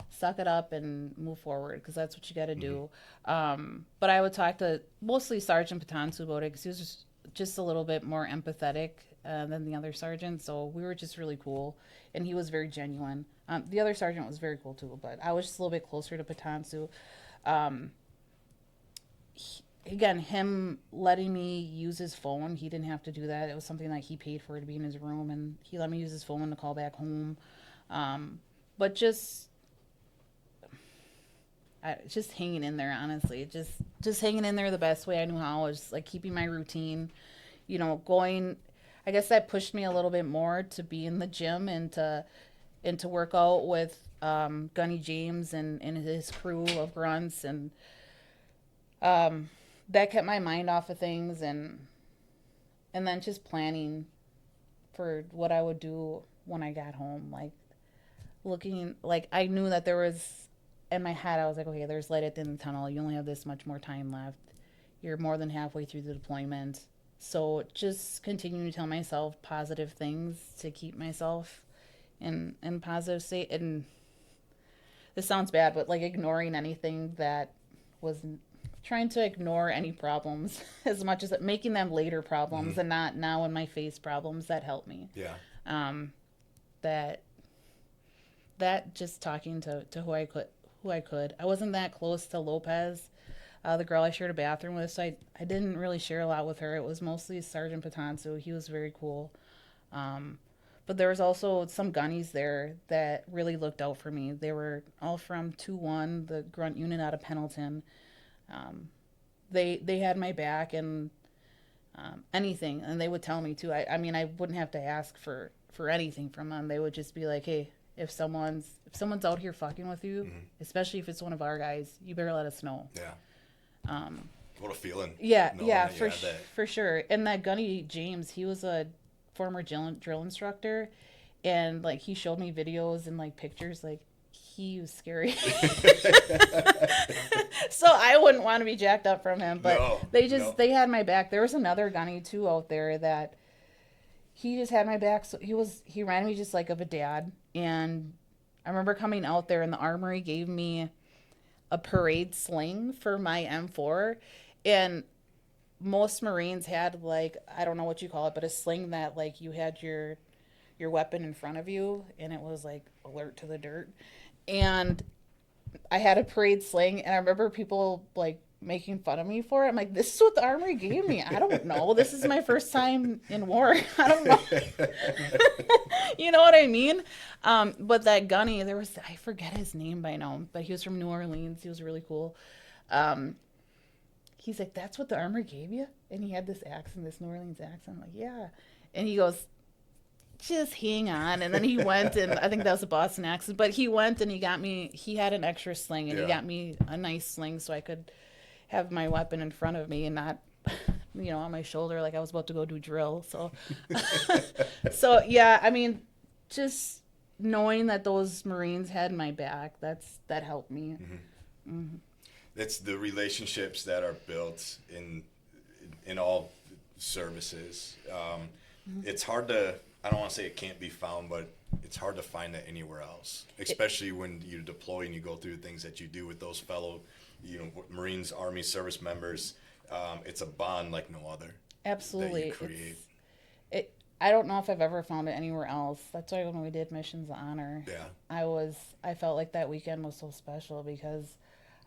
suck it up and move forward, because that's what you got to do. But I would talk to mostly Sergeant Patansu about it, because he was just a little bit more empathetic than the other sergeants. So we were just really cool, and he was very genuine. The other sergeant was very cool too, but I was just a little bit closer to Patansu. Again, him letting me use his phone, he didn't have to do that. It was something that he paid for to be in his room, and he let me use his phone to call back home. But just hanging in there, honestly. Just hanging in there the best way I knew how. Was like keeping my routine, going. I guess that pushed me a little bit more to be in the gym and to work out with Gunny James and his crew of grunts, and that kept my mind off of things, and then just planning for what I would do when I got home. Like, looking, like, I knew that there was, in my head, I was like, okay, there's light at the end of the tunnel. You only have this much more time left. You're more than halfway through the deployment. So just continuing to tell myself positive things to keep myself in positive state. And this sounds bad, but like ignoring anything that was, trying to ignore any problems as much as making them later problems, mm-hmm. and not now in my face problems that help me. Yeah. That just talking to who I could. I wasn't that close to Lopez. The girl I shared a bathroom with, so I didn't really share a lot with her. It was mostly Sergeant Patansu. He was very cool. But there was also some gunnies there that really looked out for me. They were all from 2-1, the grunt unit out of Pendleton. They had my back and anything, and they would tell me too. I mean, I wouldn't have to ask for anything from them. They would just be like, "Hey, if someone's out here fucking with you, especially if it's one of our guys, you better let us know." Yeah. What a feeling. Yeah, for sure. And that gunny James, he was a former drill instructor, and like he showed me videos and like pictures, like he was scary. So I wouldn't want to be jacked up from him, but they had my back. There was another gunny too out there that he just had my back. So he ran me just like of a dad. And I remember coming out there and the armory gave me a parade sling for my M4, and most Marines had like, I don't know what you call it, but a sling that like you had your weapon in front of you and it was like alert to the dirt. And I had a parade sling, and I remember people like making fun of me for it. I'm like, this is what the armory gave me. I don't know. This is my first time in war. I don't know. You know what I mean? But that gunny, I forget his name by now, but he was from New Orleans. He was really cool. He's like, that's what the armory gave you? And he had this accent, this New Orleans accent. I'm like, yeah. And he goes, just hang on. And then he went, and I think that was a Boston accent, but he went and he had an extra sling, and he got me a nice sling so I could have my weapon in front of me and not, on my shoulder like I was about to go do drill. So, so yeah, I mean, just knowing that those Marines had my back, that helped me. Mm-hmm. Mm-hmm. It's the relationships that are built in all services. It's hard to, I don't want to say it can't be found, but it's hard to find that anywhere else, especially when you deploy and you go through things that you do with those fellow, Marines, Army service members. It's a bond like no other. Absolutely. That you create. I don't know if I've ever found it anywhere else. That's why when we did Missions of Honor, I felt like that weekend was so special because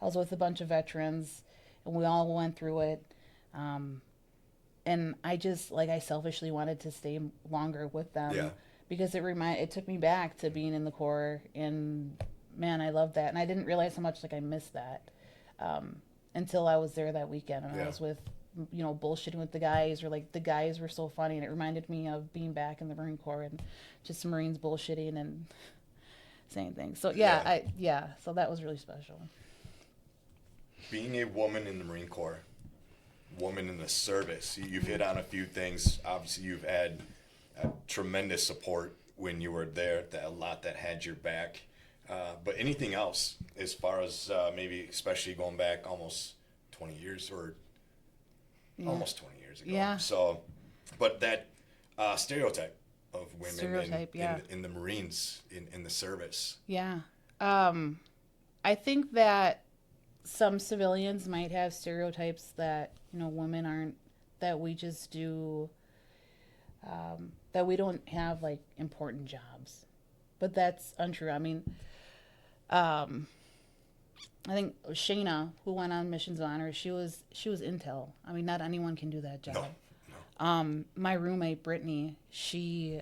I was with a bunch of veterans and we all went through it. And I selfishly wanted to stay longer with them because it took me back to being in the Corps, and man, I loved that. And I didn't realize how much I missed that until I was there that weekend, and I was with, bullshitting with the guys, or like the guys were so funny, and it reminded me of being back in the Marine Corps and just Marines bullshitting and saying things. So so that was really special. Being a woman in the Marine Corps, woman in the service, you've hit on a few things. Obviously, you've had tremendous support when you were there, a lot that had your back. But anything else, as far as maybe especially going back almost 20 years or almost 20 years ago. Yeah. So, but that stereotype of women in the Marines, in the service. Yeah. I think that some civilians might have stereotypes that, women aren't, that we just do, that we don't have like important jobs, but that's untrue. I mean, I think Shayna, who went on Missions of Honor, she was intel. I mean, not anyone can do that job. No. My roommate Brittany, she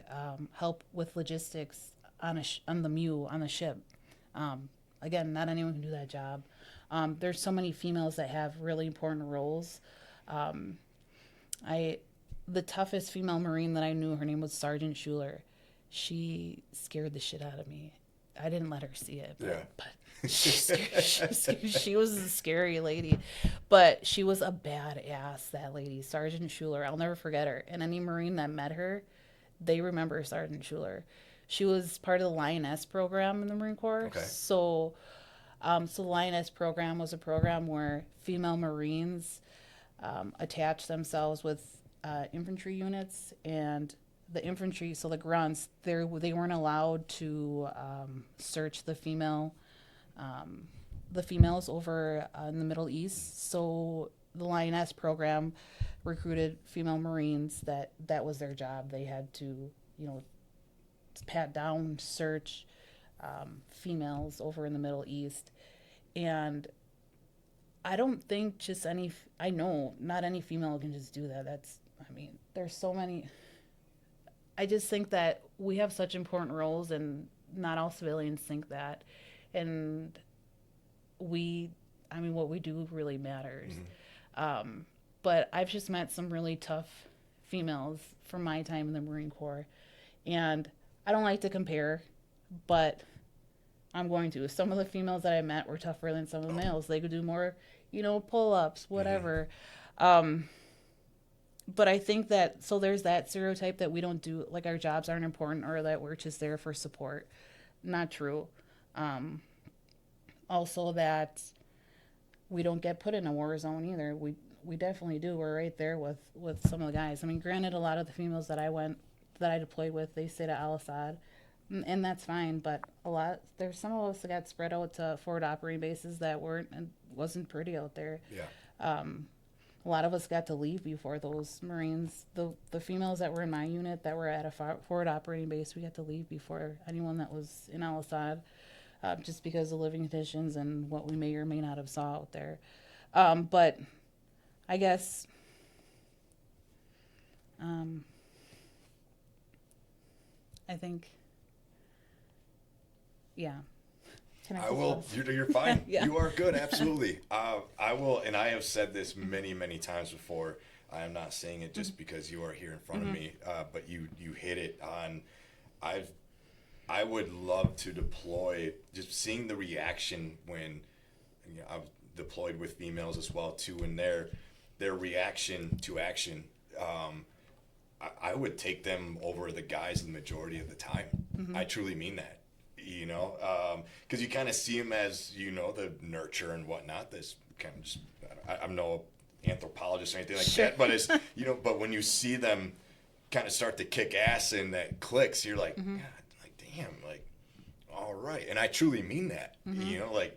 helped with logistics on the ship. Again, not anyone can do that job. There's so many females that have really important roles. The toughest female Marine that I knew, her name was Sergeant Schuler. She scared the shit out of me. I didn't let her see it, but she was a scary lady. But she was a badass, that lady, Sergeant Schuler. I'll never forget her. And any Marine that met her, they remember Sergeant Schuler. She was part of the Lioness program in the Marine Corps. Okay. So the Lioness program was a program where female Marines attached themselves with infantry units, and the infantry, so the grunts, they weren't allowed to search the females over in the Middle East. So the Lioness program recruited female Marines that was their job. They had to, pat down, search females over in the Middle East. And I don't think just I know not any female can just do that. I mean, there's so many. I just think that we have such important roles, and not all civilians think that. And we, I mean, what we do really matters. Um, but I've just met some really tough females from my time in the Marine Corps. And I don't like to compare, but I'm going to. Some of the females that I met were tougher than some of the males. They could do more, pull ups, whatever. Um, but I think that, so there's that stereotype that we don't do, like our jobs aren't important or that we're just there for support. Not true. Um, Also, that we don't get put in a war zone either. We definitely do. We're right there with some of the guys. I mean, granted, a lot of the females that I deployed with, they stayed at Al Assad, and that's fine. But there's some of us that got spread out to forward operating bases that wasn't pretty out there. Yeah. A lot of us got to leave before those Marines. The females that were in my unit that were at a forward operating base, we got to leave before anyone that was in Al Assad. Just because of living conditions and what we may or may not have saw out there. But I guess I think, yeah. Can I will. pause? You're fine. Yeah. You are good. Absolutely. I will, and I have said this many, many times before. I am not saying it just because you are here in front of me, but you hit it on. I would love to deploy. Just seeing the reaction when I've deployed with females as well too, and their reaction to action. I would take them over the guys the majority of the time. I truly mean that. Because you kind of see them as the nurture and whatnot. This kind of just I'm no anthropologist or anything like that, but it's but when you see them kind of start to kick ass and that clicks, you're like, God, like damn, like all right, and I truly mean that. Like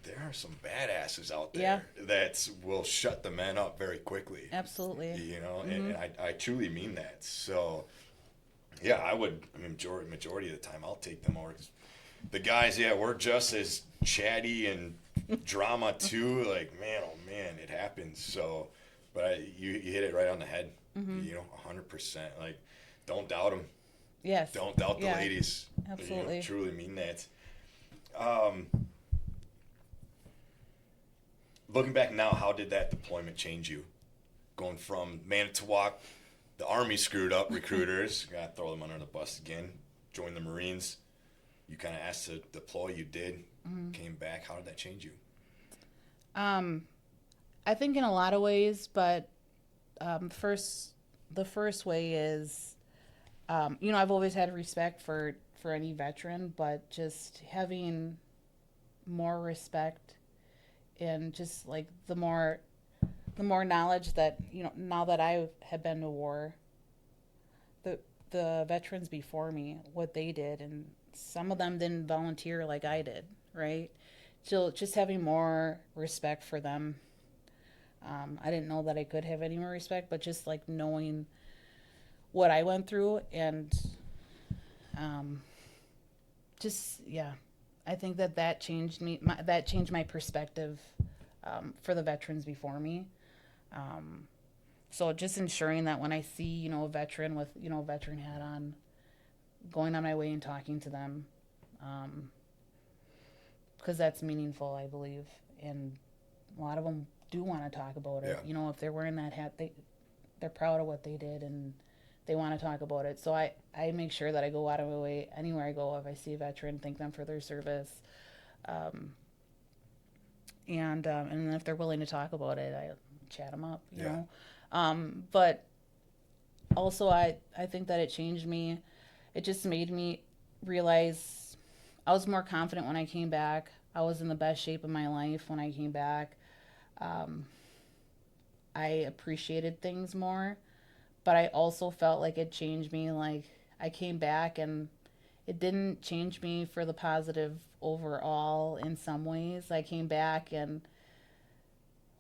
there are some badasses out there that will shut the men up very quickly. Absolutely. And I truly mean that. So. Yeah, I would. I mean, majority of the time, I'll take them over. The guys, we're just as chatty and drama too. Like, man, oh man, it happens. So, but you hit it right on the head. 100%. Like, don't doubt them. Yes. Don't doubt the ladies. Absolutely. Truly mean that. Looking back now, how did that deployment change you? Going from Manitowoc. The Army screwed up recruiters. Gotta throw them under the bus again. Joined the Marines. You kind of asked to deploy. You did. Came back. How did that change you? I think in a lot of ways, but the first way is, I've always had respect for any veteran, but just having more respect and just like the more knowledge that now that I have been to war, the veterans before me, what they did, and some of them didn't volunteer like I did, right? So just having more respect for them. I didn't know that I could have any more respect, but just like knowing what I went through and I think that changed me. That changed my perspective for the veterans before me. So just ensuring that when I see, a veteran with, a veteran hat on, going on my way and talking to them, because that's meaningful, I believe. And a lot of them do want to talk about it. Yeah. If they're wearing that hat, they're proud of what they did and they want to talk about it. So I make sure that I go out of my way anywhere I go. If I see a veteran, thank them for their service. And if they're willing to talk about it, I chat them up, you know. But also I think that it changed me. It just made me realize I was more confident when I came back. I was in the best shape of my life when I came back. I appreciated things more, but I also felt like it changed me. Like I came back and it didn't change me for the positive overall in some ways. I came back and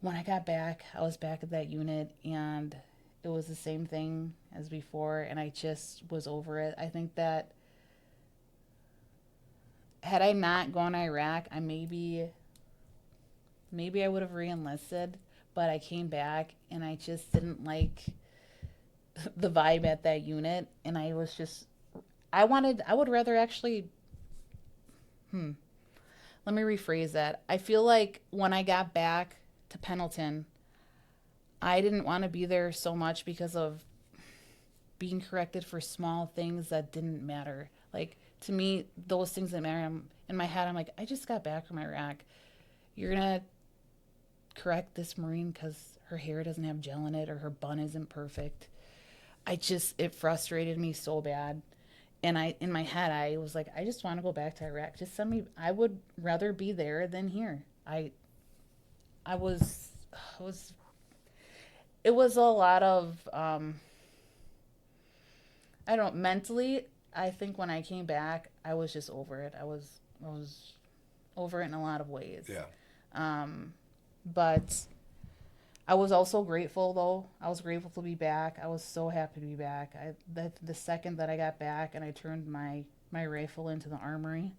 when I got back, I was back at that unit and it was the same thing as before and I just was over it. I think that had I not gone to Iraq, I maybe maybe I would have re-enlisted, but I came back and I just didn't like the vibe at that unit, and I was just I would rather actually let me rephrase that. I feel like when I got back to Pendleton, I didn't want to be there so much because of being corrected for small things that didn't matter. Like, to me, those things that matter. In my head, I'm like, I just got back from Iraq. You're going to correct this Marine because her hair doesn't have gel in it or her bun isn't perfect. It frustrated me so bad. And in my head, I was like, I just want to go back to Iraq. Just send me, I would rather be there than here. I was, it was a lot of, I don't know, mentally, I think when I came back, I was just over it. I was over it in a lot of ways. Yeah. But I was also grateful, though. I was grateful to be back. I was so happy to be back. The second that I got back and I turned my rifle into the armory,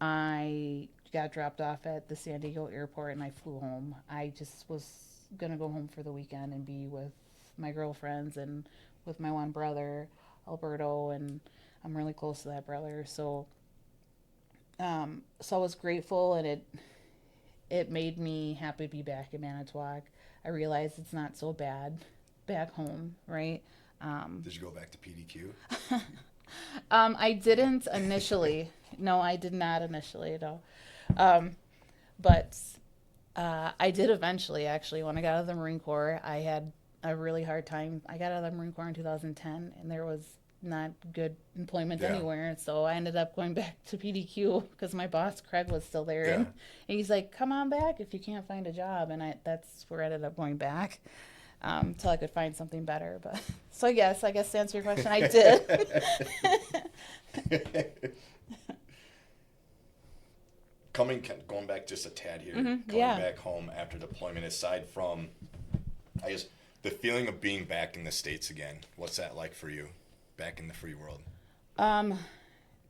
I got dropped off at the San Diego airport and I flew home. I just was going to go home for the weekend and be with my girlfriends and with my one brother, Alberto, and I'm really close to that brother. So I was grateful, and it made me happy to be back in Manitowoc. I realized it's not so bad back home, right? Did you go back to PDQ? I didn't initially. No, I did not initially, no. But I did eventually, actually. When I got out of the Marine Corps, I had a really hard time. I got out of the Marine Corps in 2010, and there was not good employment anywhere. So I ended up going back to PDQ because my boss, Craig, was still there. Yeah. And he's like, come on back if you can't find a job. And that's where I ended up going back until I could find something better. But so, yes, I guess to answer your question, I did. Going back just a tad here, Mm-hmm, coming yeah. back home after deployment, aside from, I guess, the feeling of being back in the States again, what's that like for you, back in the free world?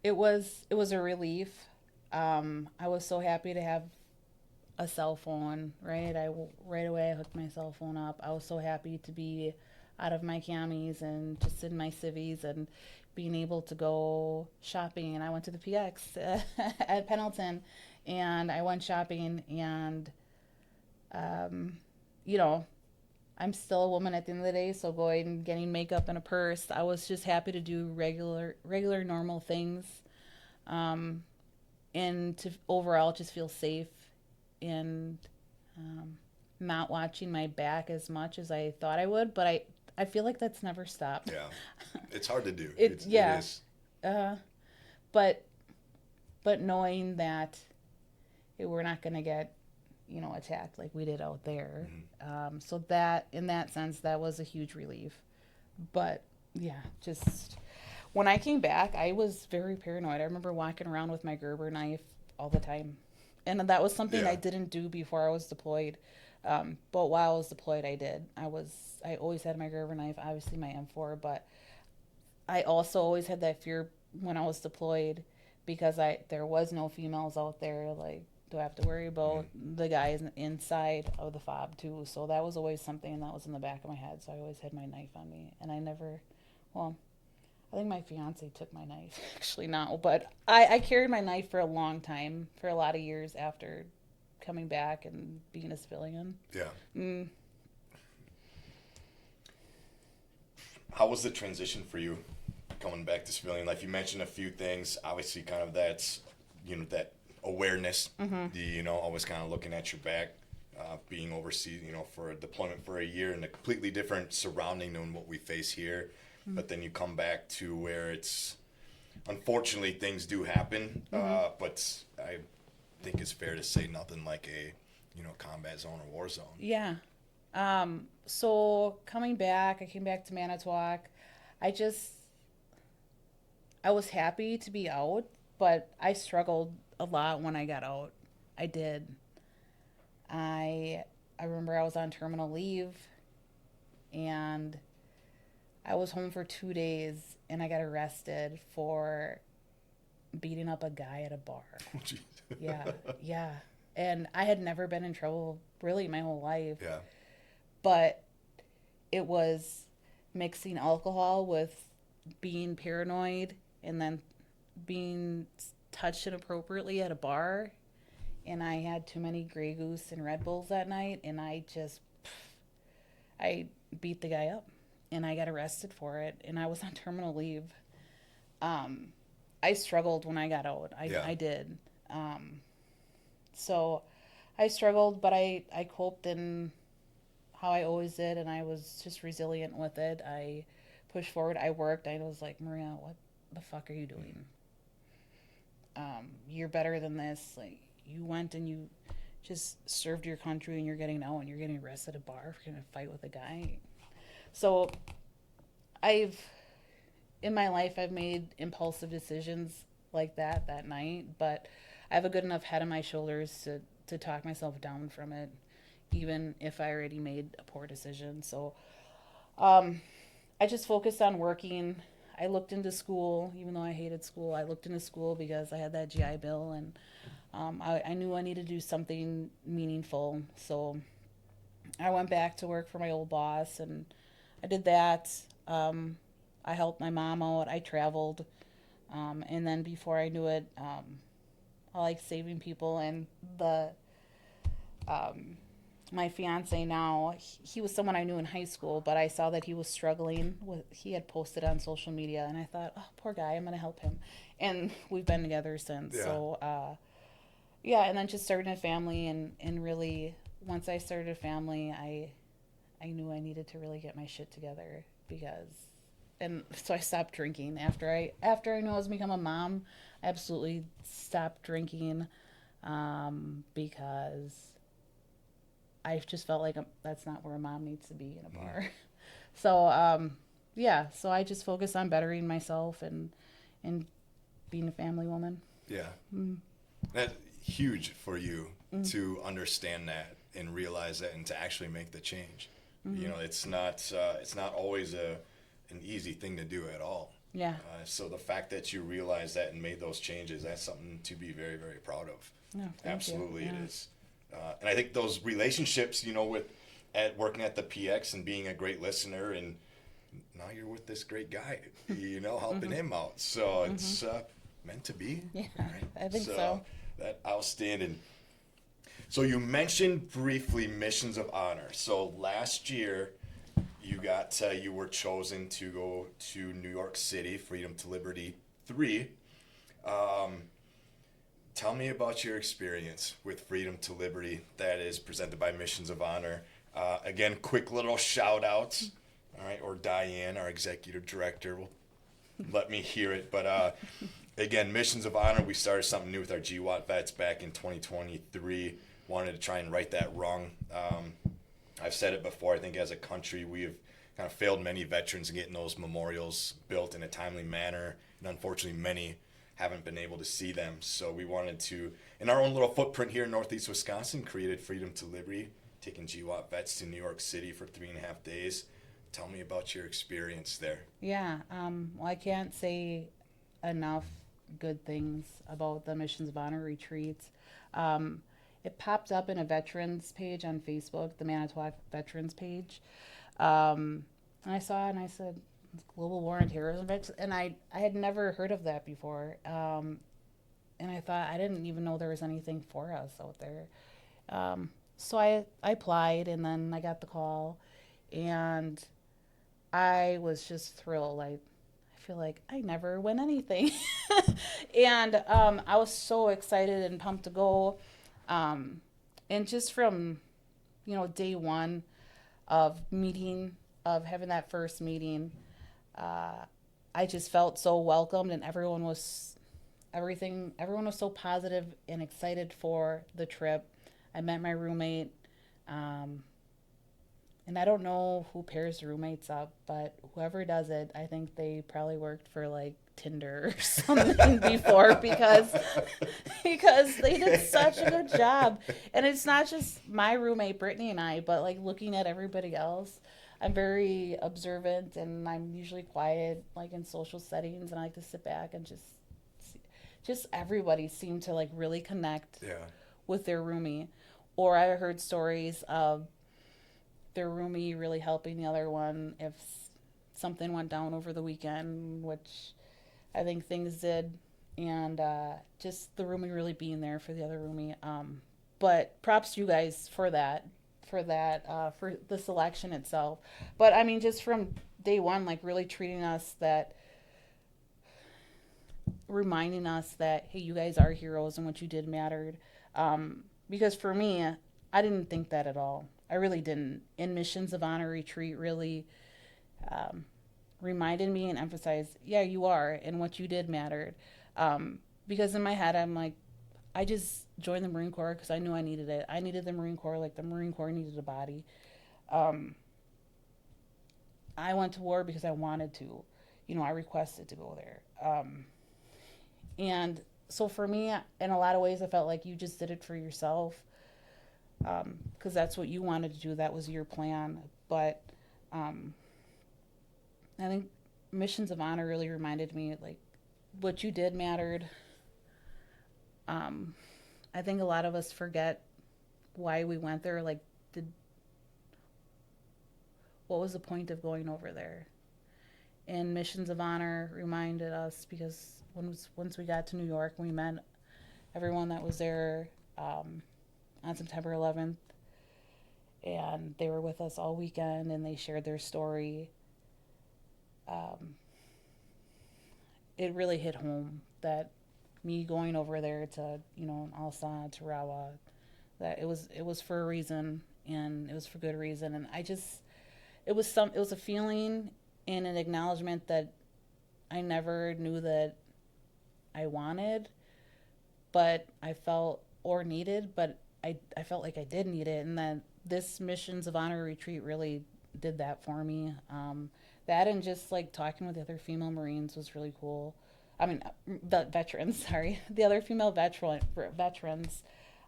It was a relief. I was so happy to have a cell phone, right? Right away I hooked my cell phone up. I was so happy to be out of my camis and just in my civvies and being able to go shopping. And I went to the PX at Pendleton, and I went shopping, and you know, I'm still a woman at the end of the day, so going and getting makeup and a purse, I was just happy to do regular normal things, and to overall just feel safe and not watching my back as much as I thought I would. But I feel like that's never stopped. Yeah, it's hard to do. It is. Uh, But knowing that we're not going to get attacked like we did out there. So that, in that sense, that was a huge relief. But yeah, just when I came back, I was very paranoid. I remember walking around with my Gerber knife all the time. And that was something I didn't do before I was deployed. But while I was deployed, I did. I always had my Gerber knife, obviously my M4, but I also always had that fear when I was deployed because there was no females out there. Like, do I have to worry about the guys inside of the fob too? So that was always something that was in the back of my head. So I always had my knife on me, and I think my fiance took my knife actually now, but I carried my knife for a long time, for a lot of years after coming back and being a civilian. Yeah. How was the transition for you coming back to civilian life? You mentioned a few things, obviously kind of that awareness, always kind of looking at your back, being overseas, for a deployment for a year in a completely different surrounding than what we face here. But then you come back to where it's, unfortunately, things do happen. But I think it's fair to say nothing like a, combat zone or war zone. Yeah. So coming back, I came back to Manitowoc. I was happy to be out, but I struggled a lot when I got out. I did. I remember I was on terminal leave, and I was home for 2 days, and I got arrested for beating up a guy at a bar. Oh, geez. Yeah. And I had never been in trouble really my whole life. Yeah. But it was mixing alcohol with being paranoid and then being touched inappropriately at a bar. And I had too many Grey Goose and Red Bulls that night. And I beat the guy up. And I got arrested for it. And I was on terminal leave. I struggled when I got out. I did. So I struggled, but I coped in how I always did, and I was just resilient with it. I pushed forward. I worked. I was like, Maria, what the fuck are you doing? You're better than this. Like, you went and you just served your country, and you're getting out, and you're getting arrested at a bar for going to fight with a guy. So in my life, I've made impulsive decisions like that night, but I have a good enough head on my shoulders to talk myself down from it, even if I already made a poor decision. So I just focused on working. I looked into school, even though I hated school. I looked into school because I had that GI Bill, and I knew I needed to do something meaningful. So I went back to work for my old boss, and I did that. I helped my mom out. I traveled. And then before I knew it, I like saving people. And my fiance now, he was someone I knew in high school, but I saw that he was struggling. He had posted on social media, and I thought, oh, poor guy, I'm going to help him. And we've been together since. Yeah. So, and then just starting a family, and really, once I started a family, I knew I needed to really get my shit together and so I stopped drinking after I knew I was become a mom. I absolutely stopped drinking because I just felt like that's not where a mom needs to be, in a bar. So so I just focused on bettering myself and being a family woman. Yeah. That's huge for you to understand that and realize that and to actually make the change. You know, it's not always an easy thing to do at all. Yeah. So the fact that you realized that and made those changes, that's something to be very, very proud of. No, Absolutely, it is. And I think those relationships, at working at the PX and being a great listener, and now you're with this great guy, helping him out. So it's meant to be. Yeah, right? I think so. That outstanding. So you mentioned briefly missions of honor. So last year, you were chosen to go to New York City, Freedom to Liberty 3. Tell me about your experience with Freedom to Liberty that is presented by Missions of Honor. Again, quick little shout outs, all right, or Diane, our executive director, will let me hear it. But again, Missions of Honor, we started something new with our GWAT vets back in 2023. Wanted to try and right that wrong. I've said it before, I think as a country we have kind of failed many veterans in getting those memorials built in a timely manner, and unfortunately many haven't been able to see them. So we wanted to, in our own little footprint here in Northeast Wisconsin, created Freedom to Liberty, taking GWAT vets to New York City for 3.5 days. Tell me about your experience there. Yeah, well, I can't say enough good things about the Missions of Honor retreats. It popped up in a veterans page on Facebook, the Manitowoc Veterans page. And I saw it and I said, Global War on Terrorism. And I had never heard of that before. And I thought, I didn't even know there was anything for us out there. So I applied, and then I got the call. And I was just thrilled. I feel like I never win anything. And I was so excited and pumped to go. And just from, day one of having that first meeting, I just felt so welcomed, and everyone was so positive and excited for the trip. I met my roommate, and I don't know who pairs roommates up, but whoever does it, I think they probably worked for like Tinder or something before because they did such a good job. And it's not just my roommate Brittany and I, but like looking at everybody else. I'm very observant, and I'm usually quiet, like in social settings, and I like to sit back and just everybody seemed to like really connect with their roomie. Or I heard stories of their roomie really helping the other one if something went down over the weekend, which I think things did. And just the roomie really being there for the other roomie. But props to you guys for that, for the selection itself. But I mean, just from day one, like really treating us that, reminding us that, hey, you guys are heroes and what you did mattered. Because for me, I didn't think that at all. I really didn't. In Missions of Honor Retreat, really reminded me and emphasized, yeah, you are, and what you did mattered. Because in my head, I'm like, I just joined the Marine Corps because I knew I needed it. I needed the Marine Corps like the Marine Corps needed a body. I went to war because I wanted to. I requested to go there. And so for me, in a lot of ways, I felt like you just did it for yourself because that's what you wanted to do. That was your plan. But I think Missions of Honor really reminded me, like, what you did mattered. I think a lot of us forget why we went there. Like, what was the point of going over there? And Missions of Honor reminded us because once we got to New York, we met everyone that was there on September 11th, and they were with us all weekend, and they shared their story. It really hit home that me going over there to, Al-Asad, to Rawa, that it was for a reason, and it was for good reason. And it was a feeling and an acknowledgement that I never knew that I wanted, but I felt or needed, but I felt like I did need it. And then this Missions of Honor retreat really did that for me. That and just like talking with the other female Marines was really cool. I mean, the veterans, sorry. The other female veterans.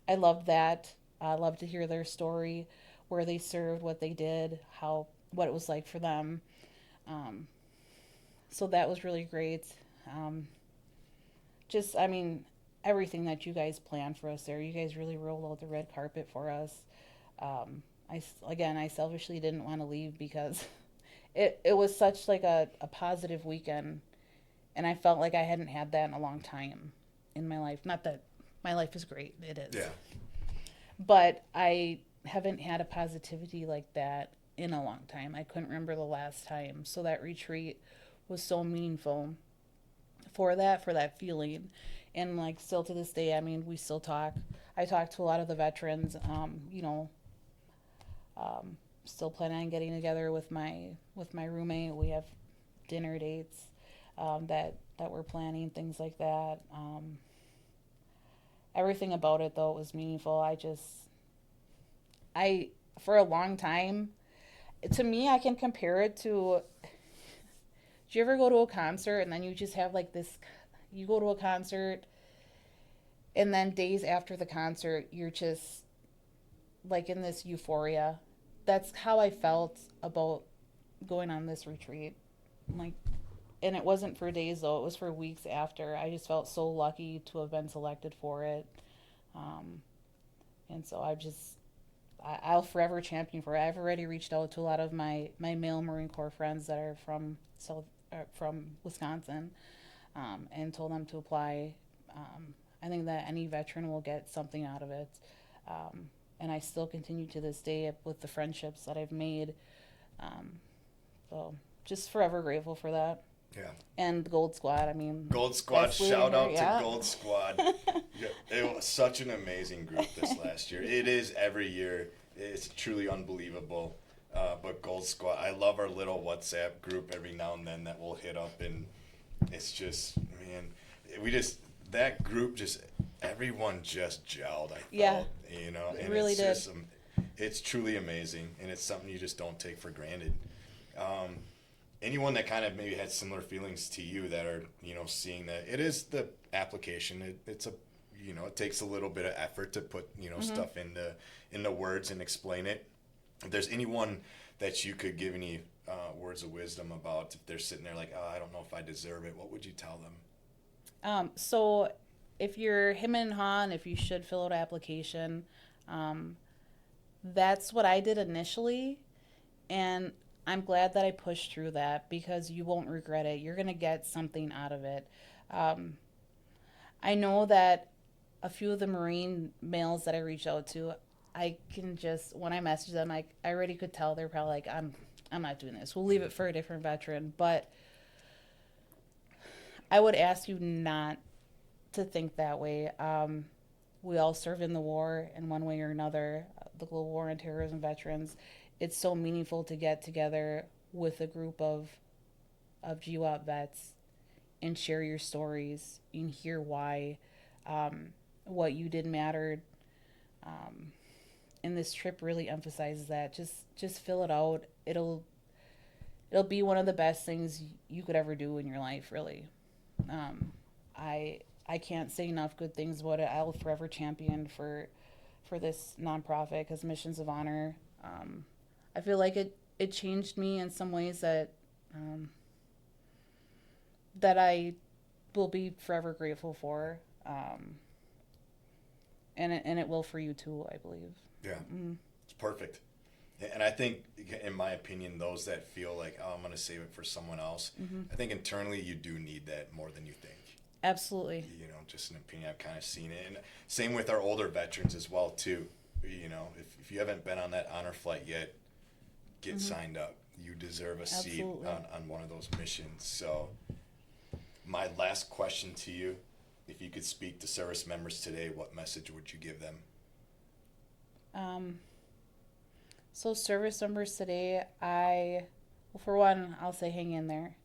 I loved that. I loved to hear their story, where they served, what they did, what it was like for them. So that was really great. Everything that you guys planned for us there. You guys really rolled out the red carpet for us. I selfishly didn't want to leave because it was such like a positive weekend, and I felt like I hadn't had that in a long time in my life. Not that my life is great, it is. Yeah. But I haven't had a positivity like that in a long time. I couldn't remember the last time. So that retreat was so meaningful for that feeling. And like still to this day, I mean, we still talk. I talk to a lot of the veterans, still planning on getting together with my roommate. We have dinner dates that we're planning, things like that. Everything about it though was meaningful. I for a long time, to me, I can compare it to. Do you ever go to a concert and then you just have like this? You go to a concert, and then days after the concert, you're just like in this euphoria. That's how I felt about going on this retreat. Like, and it wasn't for days though; it was for weeks after. I just felt so lucky to have been selected for it, and so I'll forever champion for it. I've already reached out to a lot of my male Marine Corps friends that are from Wisconsin, and told them to apply. I think that any veteran will get something out of it, and I still continue to this day with the friendships that I've made. So just forever grateful for that. Yeah. And the Gold Squad, I mean. Gold Squad, shout out yeah. to Gold Squad. Yeah, it was such an amazing group this last year. It is every year. It's truly unbelievable. But Gold Squad, I love our little WhatsApp group every now and then that we'll hit up, and it's just, man, that group everyone just gelled, I felt, Yeah, and it really it's did. just, it's truly amazing, and it's something you just don't take for granted. Anyone that kind of maybe had similar feelings to you that are, seeing that it is the application, it's it takes a little bit of effort to put, stuff into words and explain it. If there's anyone that you could give any words of wisdom about, if they're sitting there like, oh, I don't know if I deserve it, what would you tell them? So if you're him and Han, if you should fill out an application, that's what I did initially, and I'm glad that I pushed through that because you won't regret it. You're gonna get something out of it. Um, I know that a few of the Marine males that I reach out to, I can just when I message them, I already could tell they're probably like, I'm not doing this. We'll leave it for a different veteran. But I would ask you not to think that way. We all served in the war in one way or another. The Global War on Terrorism veterans. It's so meaningful to get together with a group of GWAT vets and share your stories and hear why what you did mattered. And this trip really emphasizes that. Just fill it out. It'll be one of the best things you could ever do in your life, really. I can't say enough good things about it. I will forever champion for this nonprofit because Missions of Honor. I feel like it changed me in some ways that that I will be forever grateful for. And it will for you too, I believe. Yeah, it's perfect. And I think, in my opinion, those that feel like, oh, I'm going to save it for someone else, I think internally you do need that more than you think. Absolutely. You know, just an opinion. I've kind of seen it. And same with our older veterans as well, too. You know, if you haven't been on that honor flight yet, get signed up. You deserve a seat on one of those missions. So my last question to you, if you could speak to service members today, what message would you give them? So service members today, for one, I'll say hang in there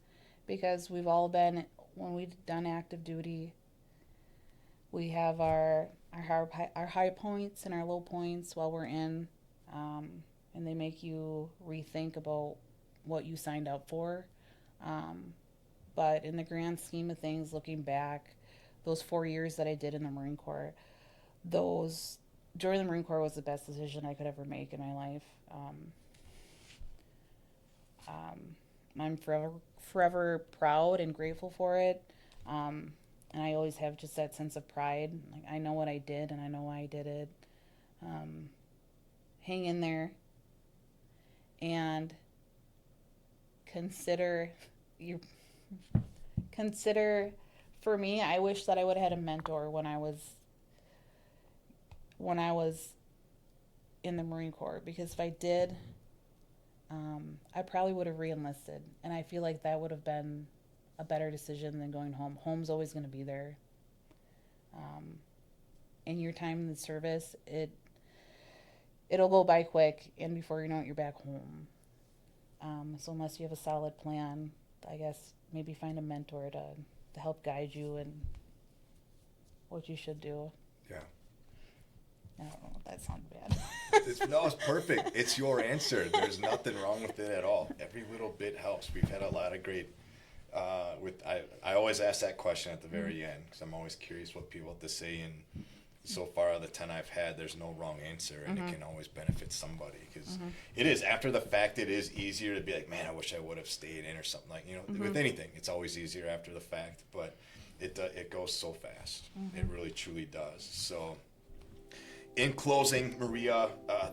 because we've all been, when we've done active duty, we have our high points and our low points while we're in, and they make you rethink about what you signed up for. But in the grand scheme of things, looking back, those 4 years that I did in the Marine Corps, joining the Marine Corps was the best decision I could ever make in my life. I'm forever proud and grateful for it. And I always have just that sense of pride. Like, I know what I did and I know why I did it. Hang in there and consider for me, I wish that I would have had a mentor when I was in the Marine Corps, because if I did, I probably would have re-enlisted, and I feel like that would have been a better decision than going home. Home's always going to be there. In your time in the service, it'll go by quick, and before you know it, you're back home. So unless you have a solid plan, I guess maybe find a mentor to help guide you in what you should do. Yeah. I don't know if that sounds bad. No, it's perfect. It's your answer. There's nothing wrong with it at all. Every little bit helps. We've had a lot of great. I always ask that question at the very end because I'm always curious what people have to say. And so far, of the 10 I've had, there's no wrong answer, and it can always benefit somebody. Because it is after the fact. It is easier to be like, man, I wish I would have stayed in or something like with anything. It's always easier after the fact, but it goes so fast. It really truly does. So. In closing, Maria,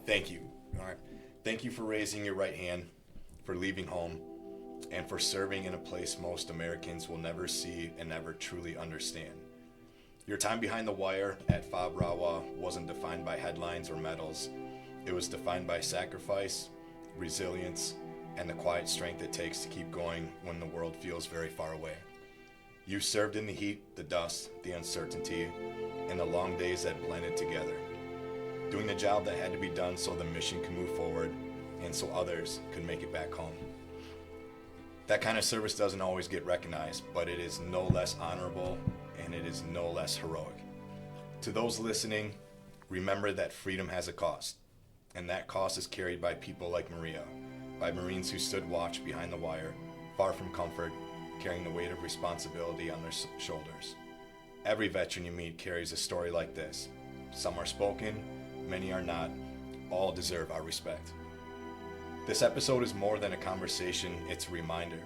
thank you. All right. Thank you for raising your right hand, for leaving home, and for serving in a place most Americans will never see and never truly understand. Your time behind the wire at FOB Rawa wasn't defined by headlines or medals. It was defined by sacrifice, resilience, and the quiet strength it takes to keep going when the world feels very far away. You served in the heat, the dust, the uncertainty, and the long days that blended together, doing the job that had to be done so the mission could move forward and so others could make it back home. That kind of service doesn't always get recognized, but it is no less honorable and it is no less heroic. To those listening, remember that freedom has a cost, and that cost is carried by people like Maria, by Marines who stood watch behind the wire, far from comfort, carrying the weight of responsibility on their shoulders. Every veteran you meet carries a story like this. Some are spoken, many are not. All deserve our respect. This episode is more than a conversation, it's a reminder.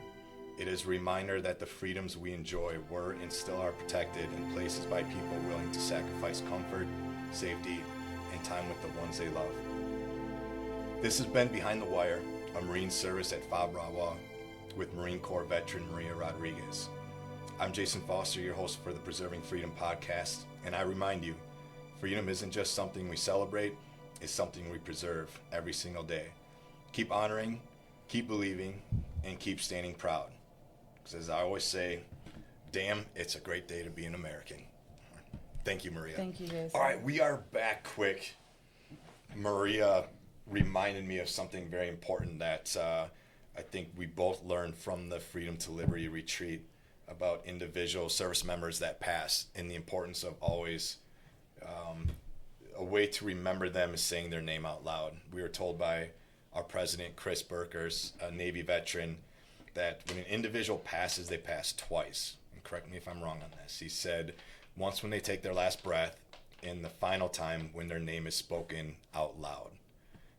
It is a reminder that the freedoms we enjoy were and still are protected in places by people willing to sacrifice comfort, safety, and time with the ones they love. This has been Behind the Wire, a Marine service at FOB Rawa with Marine Corps veteran Maria Rodriguez. I'm Jason Foster, your host for the Preserving Freedom podcast, and I remind you, freedom isn't just something we celebrate, it's something we preserve every single day. Keep honoring, keep believing, and keep standing proud. Because as I always say, damn, it's a great day to be an American. Thank you, Maria. Thank you, Jason. All right, we are back quick. Maria reminded me of something very important that I think we both learned from the Freedom to Liberty retreat about individual service members that pass, and the importance of always a way to remember them is saying their name out loud. We were told by our president, Chris Burkers, a Navy veteran, that when an individual passes, they pass twice. And correct me if I'm wrong on this. He said once when they take their last breath, and the final time when their name is spoken out loud.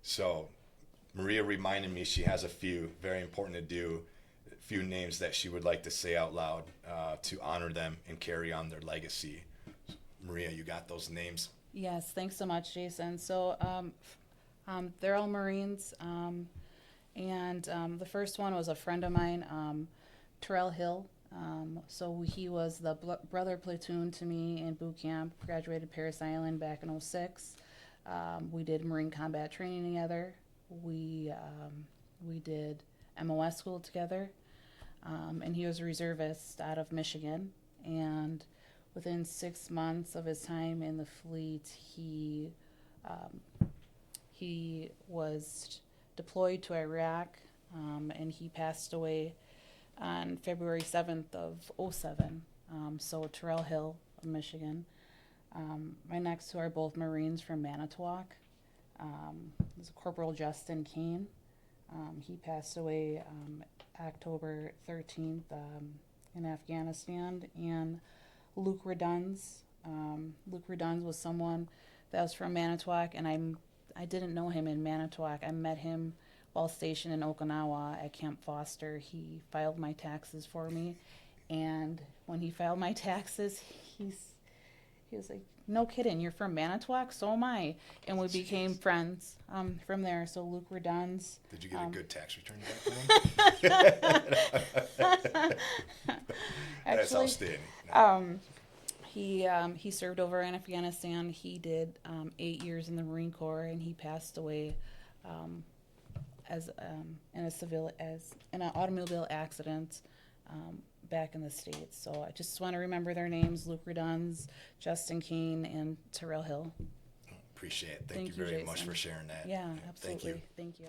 So Maria reminded me she has a few, very important to do, a few names that she would like to say out loud to honor them and carry on their legacy. Maria, you got those names? Yes, thanks so much, Jason. So they're all Marines, and the first one was a friend of mine, Terrell Hill. So he was the brother platoon to me in boot camp, graduated Parris Island back in '06. We did Marine combat training together. We did MOS school together, and he was a reservist out of Michigan. And within 6 months of his time in the fleet, he was deployed to Iraq, and he passed away on February 7th of '07. So Terrell Hill of Michigan. My next two are both Marines from Manitowoc. There's Corporal Justin Kane. He passed away October 13th in Afghanistan. And Luke Redunz. Luke Redunz was someone that was from Manitowoc, and I didn't know him in Manitowoc. I met him while stationed in Okinawa at Camp Foster. He filed my taxes for me, and when he filed my taxes, he was like, "No kidding, you're from Manitowoc? So am I." And we became friends from there. So Luke Redunz. Did you get a good tax return back from him? That's outstanding. He served over in Afghanistan. He did 8 years in the Marine Corps, and he passed away in an automobile accident back in the States. So I just want to remember their names: Luke Redunz, Justin Kane, and Terrell Hill. Appreciate it. Thank you very much for sharing that. Yeah, absolutely. Thank you. Thank you.